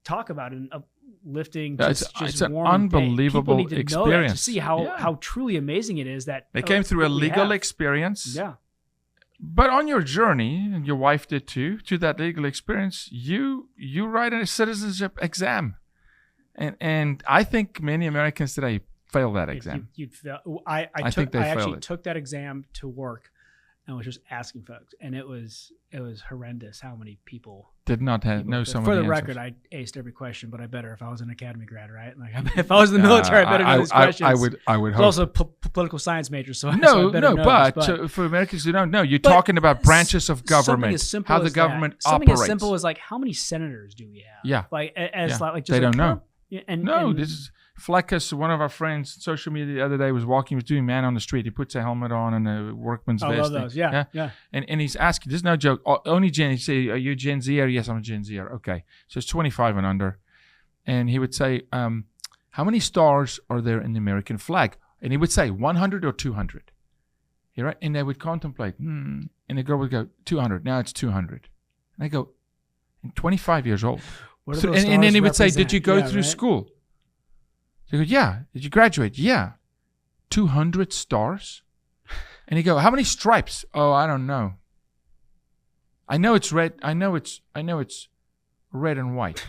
Speaker 2: talk about an uplifting, it's an unbelievable experience to see how truly amazing it is that
Speaker 1: they came through a legal experience.
Speaker 2: Yeah.
Speaker 1: But on your journey, and your wife did too, to that legal experience, you write a citizenship exam, and I think many Americans today fail that exam.
Speaker 2: You'd fail. I actually took that exam to work, and was just asking folks, and it was horrendous how many people
Speaker 1: did not know some of the
Speaker 2: answers. For the record, I aced every question, but I better if I was an academy grad, right? Like, if I was in the military, I better know these questions.
Speaker 1: I would hope.
Speaker 2: I was also a political science major, so
Speaker 1: but for Americans who don't know, you're talking about branches of government, how the government operates.
Speaker 2: Something as simple as, like, how many senators do we have?
Speaker 1: Yeah,
Speaker 2: like like just
Speaker 1: they don't know.
Speaker 2: This
Speaker 1: is Fleckus, one of our friends, on social media the other day, was doing man on the street. He puts a helmet on and a workman's vest.
Speaker 2: I love those. Yeah.
Speaker 1: And he's asking, this is no joke, only Gen, he'd say, are you a Gen Zer? Yes, I'm a Gen Zer. Okay. So it's 25 and under. And he would say, how many stars are there in the American flag? And he would say 100 or 200. Right? And they would contemplate. And the girl would go, 200. Now it's 200. And I go, I'm 25 years old. And then he would say, did you go through school? They go, yeah. Did you graduate? Yeah. 200 stars? And he go, how many stripes? Oh, I don't know. I know it's red. I know it's red and white.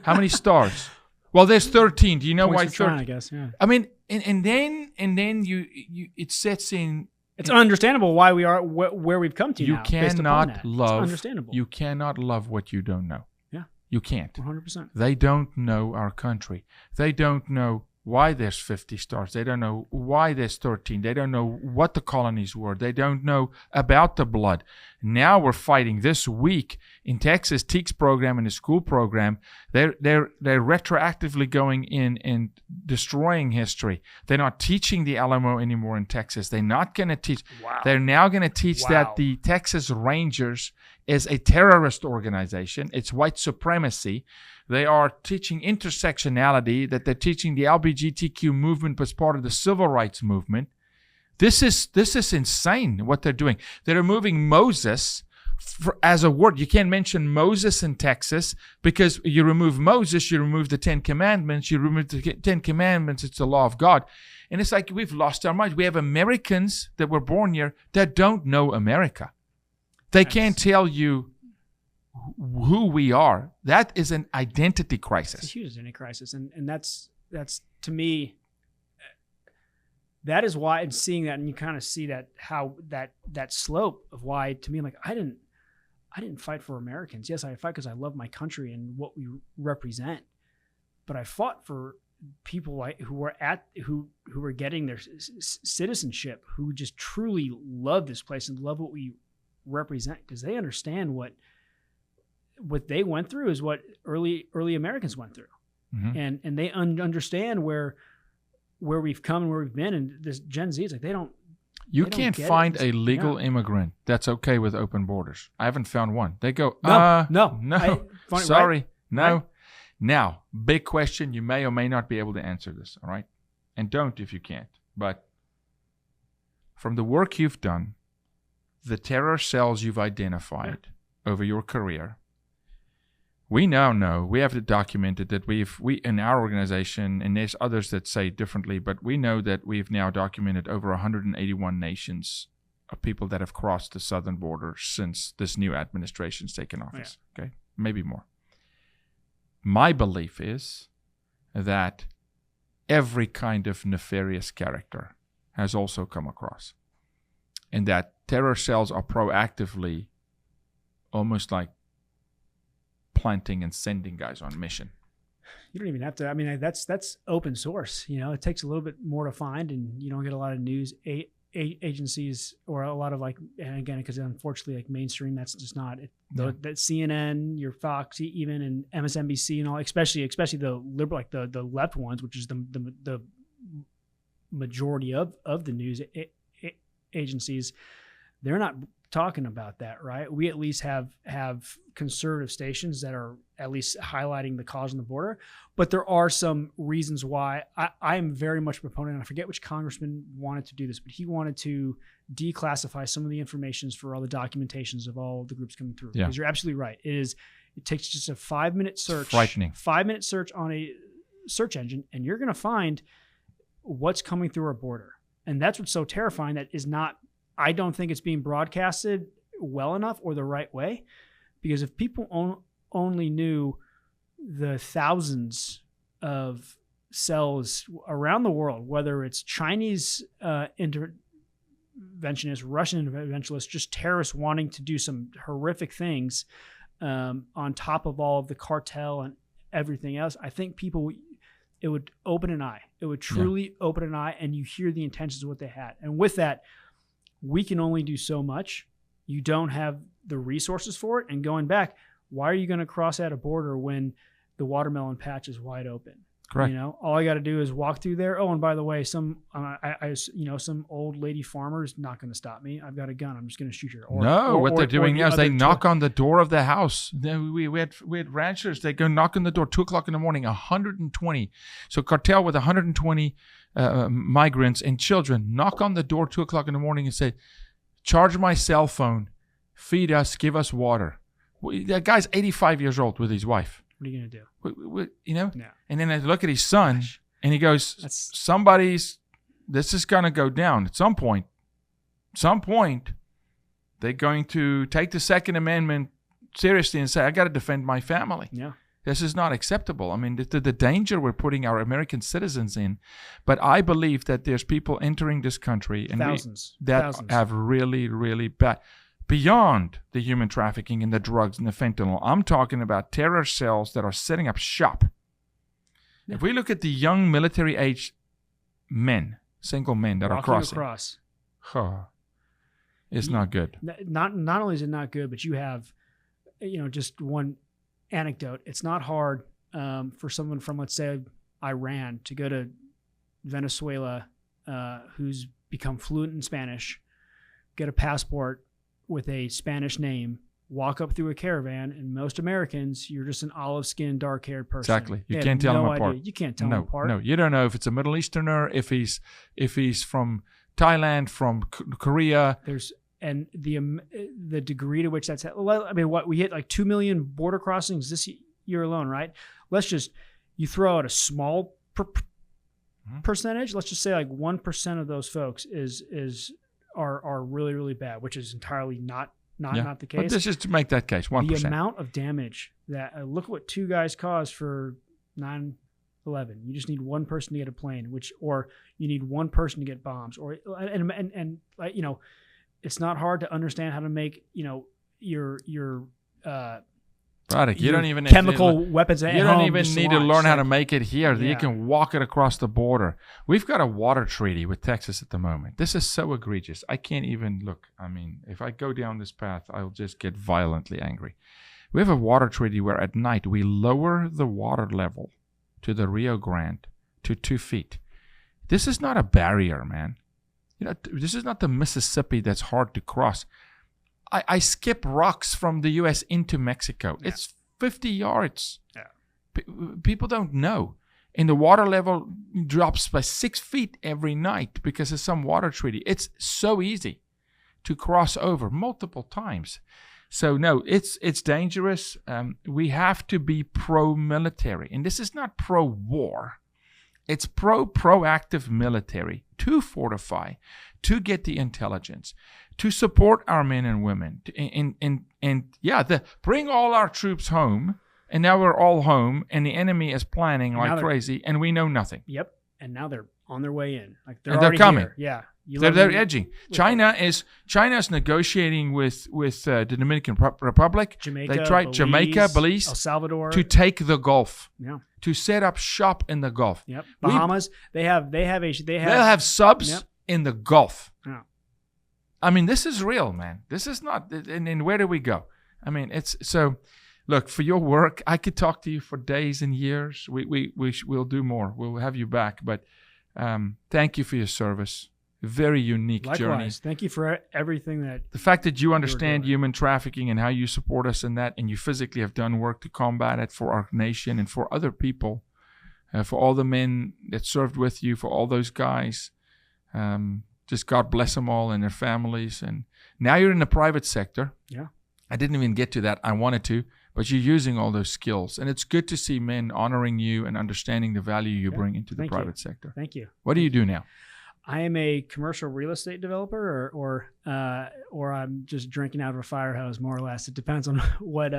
Speaker 1: How many stars? Well, there's 13. Do you know why 13?
Speaker 2: I guess, yeah.
Speaker 1: I mean, and then you it sets in.
Speaker 2: It's understandable why we are where we've come to now.
Speaker 1: You cannot love.
Speaker 2: It's understandable.
Speaker 1: You cannot love what you don't know. You can't.
Speaker 2: 100%.
Speaker 1: They don't know our country. They don't know why there's 50 stars. They don't know why there's 13. They don't know what the colonies were. They don't know about the blood. Now we're fighting this week in Texas, TEACS program and the school program. They're retroactively going in and destroying history. They're not teaching the Alamo anymore in Texas. They're not going to teach.
Speaker 2: Wow.
Speaker 1: They're now going to teach that the Texas Rangers is a terrorist organization. It's white supremacy. They are teaching intersectionality, that they're teaching the LGBTQ movement as part of the civil rights movement. This is insane what they're doing. They're removing Moses as a word. You can't mention Moses in Texas because you remove Moses, you remove the 10 Commandments. You remove the 10 Commandments, it's the law of God. And it's like we've lost our minds. We have Americans that were born here that don't know America. They can't tell you who we are. That is an identity crisis.
Speaker 2: It's a huge identity crisis, and that's to me. That is why, and seeing that, and you kind of see that how that slope of why, to me, I'm like, I didn't fight for Americans. Yes, I fight because I love my country and what we represent, but I fought for people who were getting their citizenship, who just truly love this place and love what we represent, because they understand what they went through is what early Americans went through. Mm-hmm. And they understand where we've come and where we've been. And this Gen Z is like, they don't
Speaker 1: You can't find a legal immigrant that's okay with open borders. I haven't found one. They go, no. Sorry, right? No. Right. Now, big question. You may or may not be able to answer this, all right? And don't if you can't. But from the work you've done, the terror cells you've identified over your career, we now know, we have documented that we in our organization, and there's others that say differently, but we know that we've now documented over 181 nations of people that have crossed the southern border since this new administration's taken office. Okay, maybe more. My belief is that every kind of nefarious character has also come across, and that terror cells are proactively, almost like planting and sending guys on mission.
Speaker 2: You don't even have to. I mean, that's open source. You know, it takes a little bit more to find, and you don't get a lot of news agencies or a lot of like. And again, because unfortunately, like mainstream, that's just not it. That CNN, your Fox, even and MSNBC and all, especially the liberal, like the left ones, which is the majority of the news agencies, they're not talking about that, right? We at least have conservative stations that are at least highlighting the cause on the border, but there are some reasons why I am very much a proponent, and I forget which congressman wanted to do this, but he wanted to declassify some of the informations for all the documentations of all the groups coming through. Because you're absolutely right. It takes just a 5-minute search,
Speaker 1: it's frightening.
Speaker 2: 5-minute search on a search engine, and you're going to find what's coming through our border. And that's what's so terrifying. That is not, I don't think it's being broadcasted well enough or the right way, because if people only knew the thousands of cells around the world, whether it's Chinese interventionists, Russian interventionists, just terrorists wanting to do some horrific things on top of all of the cartel and everything else, I think it would open an eye. It would truly open an eye, and you hear the intentions of what they had. And with that, we can only do so much. You don't have the resources for it. And going back, why are you going to cross at a border when the watermelon patch is wide open?
Speaker 1: Correct.
Speaker 2: You know, all I got to do is walk through there. Oh, and by the way, some old lady farmer is not going to stop me. I've got a gun. I'm just going to shoot her.
Speaker 1: What they're doing now is they knock on the door of the house. We had ranchers. They go knock on the door 2:00 in the morning. 120. So cartel with 120 migrants and children knock on the door 2:00 in the morning and say, "Charge my cell phone, feed us, give us water." That guy's 85 years old with his wife.
Speaker 2: What are you going to do?
Speaker 1: You know?
Speaker 2: Yeah.
Speaker 1: And then I look at his son, and he goes, this is going to go down at some point. They're going to take the Second Amendment seriously and say, I got to defend my family.
Speaker 2: Yeah.
Speaker 1: This is not acceptable. I mean, the danger we're putting our American citizens in. But I believe that there's people entering this country and
Speaker 2: thousands
Speaker 1: have really, really bad. Beyond the human trafficking and the drugs and the fentanyl, I'm talking about terror cells that are setting up shop. Yeah. If we look at the young military-aged men, single men that are crossing, it's not good.
Speaker 2: Not only is it not good, but you have, just one anecdote. It's not hard for someone from, let's say, Iran to go to Venezuela, who's become fluent in Spanish, get a passport with a Spanish name, walk up through a caravan, and most Americans, you're just an olive-skinned, dark-haired person.
Speaker 1: Exactly. You can't tell them apart.
Speaker 2: You can't tell them apart.
Speaker 1: No, you don't know if it's a Middle Easterner, if he's from Thailand, from Korea.
Speaker 2: And the degree to which that's, I mean, we hit like 2 million border crossings this year alone, right? You throw out a small percentage. Let's just say like 1% of those folks are really, really bad, which is entirely not the case.
Speaker 1: But this is to make that case, 1%.
Speaker 2: The amount of damage that look at what 2 guys caused for 9/11. You just need one person to get a plane, or you need one person to get bombs, and it's not hard to understand how to make your
Speaker 1: Braddock, you don't even
Speaker 2: chemical weapons at home.
Speaker 1: You don't even need to learn how to make it here.
Speaker 2: Yeah.
Speaker 1: You can walk it across the border. We've got a water treaty with Texas at the moment. This is so egregious. I can't even look. I mean, if I go down this path, I'll just get violently angry. We have a water treaty where at night we lower the water level to the Rio Grande to 2 feet. This is not a barrier, man. this is not the Mississippi that's hard to cross. I skip rocks from the U.S. into Mexico. Yeah. It's 50 yards. Yeah. People don't know. And the water level drops by 6 feet every night because of some water treaty. It's so easy to cross over multiple times. So no, it's dangerous. We have to be pro-military. And this is not pro-war. It's proactive military to fortify, to get the intelligence, to support our men and women, bring all our troops home, and now we're all home, and the enemy is planning like crazy, and we know nothing.
Speaker 2: Yep, and now they're on their way in. Like
Speaker 1: they're coming.
Speaker 2: Here. Yeah,
Speaker 1: they're edging. China is negotiating with the Dominican Republic.
Speaker 2: Jamaica,
Speaker 1: Belize,
Speaker 2: El Salvador
Speaker 1: to take the Gulf.
Speaker 2: Yeah.
Speaker 1: To set up shop in the Gulf.
Speaker 2: Yep. Bahamas. They'll
Speaker 1: have subs in the Gulf.
Speaker 2: Yeah.
Speaker 1: I mean, this is real, man. This is not. And where do we go? I mean, it's so. Look, for your work, I could talk to you for days and years. We'll do more. We'll have you back. But thank you for your service. Very unique journey.
Speaker 2: Likewise. Thank you for everything
Speaker 1: the fact that you understand human trafficking and how you support us in that, and you physically have done work to combat it for our nation and for other people, for all the men that served with you, for all those guys. Just God bless them all and their families. And now you're in the private sector.
Speaker 2: Yeah.
Speaker 1: I didn't even get to that. I wanted to, but you're using all those skills. And it's good to see men honoring you and understanding the value you bring into the private sector.
Speaker 2: Thank you.
Speaker 1: What do you do now?
Speaker 2: I am a commercial real estate developer, or I'm just drinking out of a fire hose, more or less. It depends on what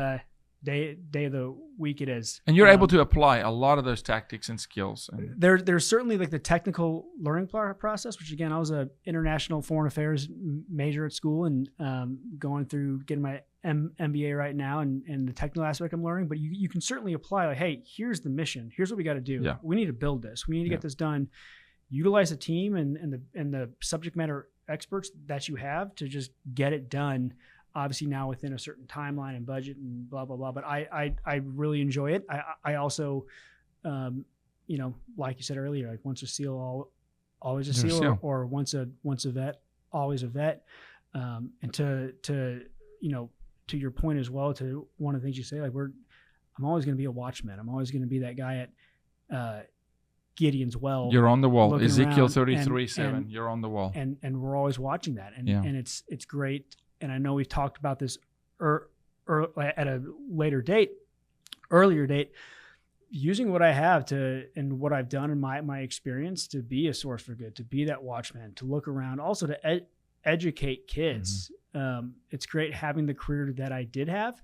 Speaker 2: day of the week it is.
Speaker 1: And you're able to apply a lot of those tactics and skills.
Speaker 2: There's certainly like the technical learning process, which again, I was an international foreign affairs major at school, and going through getting my MBA right now, and the technical aspect I'm learning. But you can certainly apply, like, hey, here's the mission. Here's what we got to do.
Speaker 1: Yeah.
Speaker 2: We need to build this. We need to get this done. Utilize a team and the subject matter experts that you have to just get it done. Obviously now within a certain timeline and budget and blah blah blah. But I really enjoy it. I also, like you said earlier, like once a SEAL, always a SEAL, or once a vet, always a vet. And to your point as well, to one of the things you say, like I'm always going to be a watchman. I'm always going to be that guy at Gideon's Well.
Speaker 1: You're on the wall. Ezekiel 33:7. You're on the wall.
Speaker 2: And we're always watching that. And it's great. And I know we've talked about this at a earlier date, using what I have and what I've done in my experience to be a source for good, to be that watchman, to look around, also to educate kids. Mm-hmm. It's great having the career that I did have.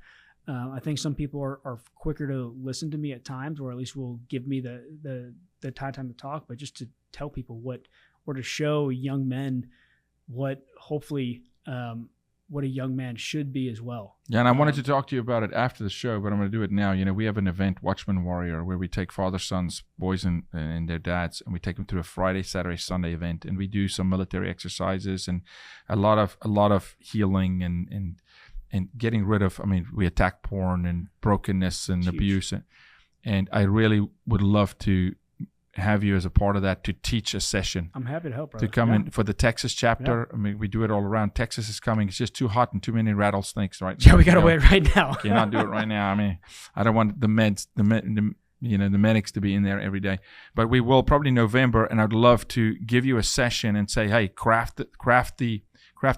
Speaker 2: I think some people are quicker to listen to me at times, or at least will give me the time to talk, but just to tell people or to show young men what a young man should be as well.
Speaker 1: Yeah, and I wanted to talk to you about it after the show, but I'm going to do it now. We have an event, Watchman Warrior, where we take father, sons, boys, and their dads, and we take them to a Friday, Saturday, Sunday event, and we do some military exercises and a lot of healing and getting rid of. We attack porn and brokenness and abuse, and I really would love to have you as a part of that, to teach a session.
Speaker 2: I'm happy to help, brother.
Speaker 1: To come in for the Texas chapter. Yeah. We do it all around. Texas is coming. It's just too hot and too many rattlesnakes right now.
Speaker 2: Yeah, we got to wait right now.
Speaker 1: Cannot do it right now. I don't want the medics to be in there every day. But we will probably November, and I'd love to give you a session and say, hey, craft the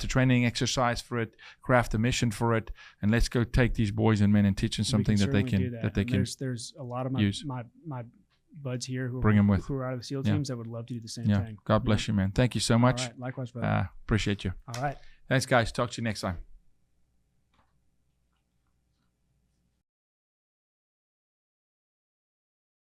Speaker 1: training exercise for it, craft the mission for it, and let's go take these boys and men and teach them something that they can
Speaker 2: There's a lot of my buds here who are out of the SEAL teams that would love to do the same thing.
Speaker 1: God bless you, man. Thank you so much.
Speaker 2: All right. Likewise, brother.
Speaker 1: Appreciate you.
Speaker 2: All right.
Speaker 1: Thanks, guys. Talk to you next time.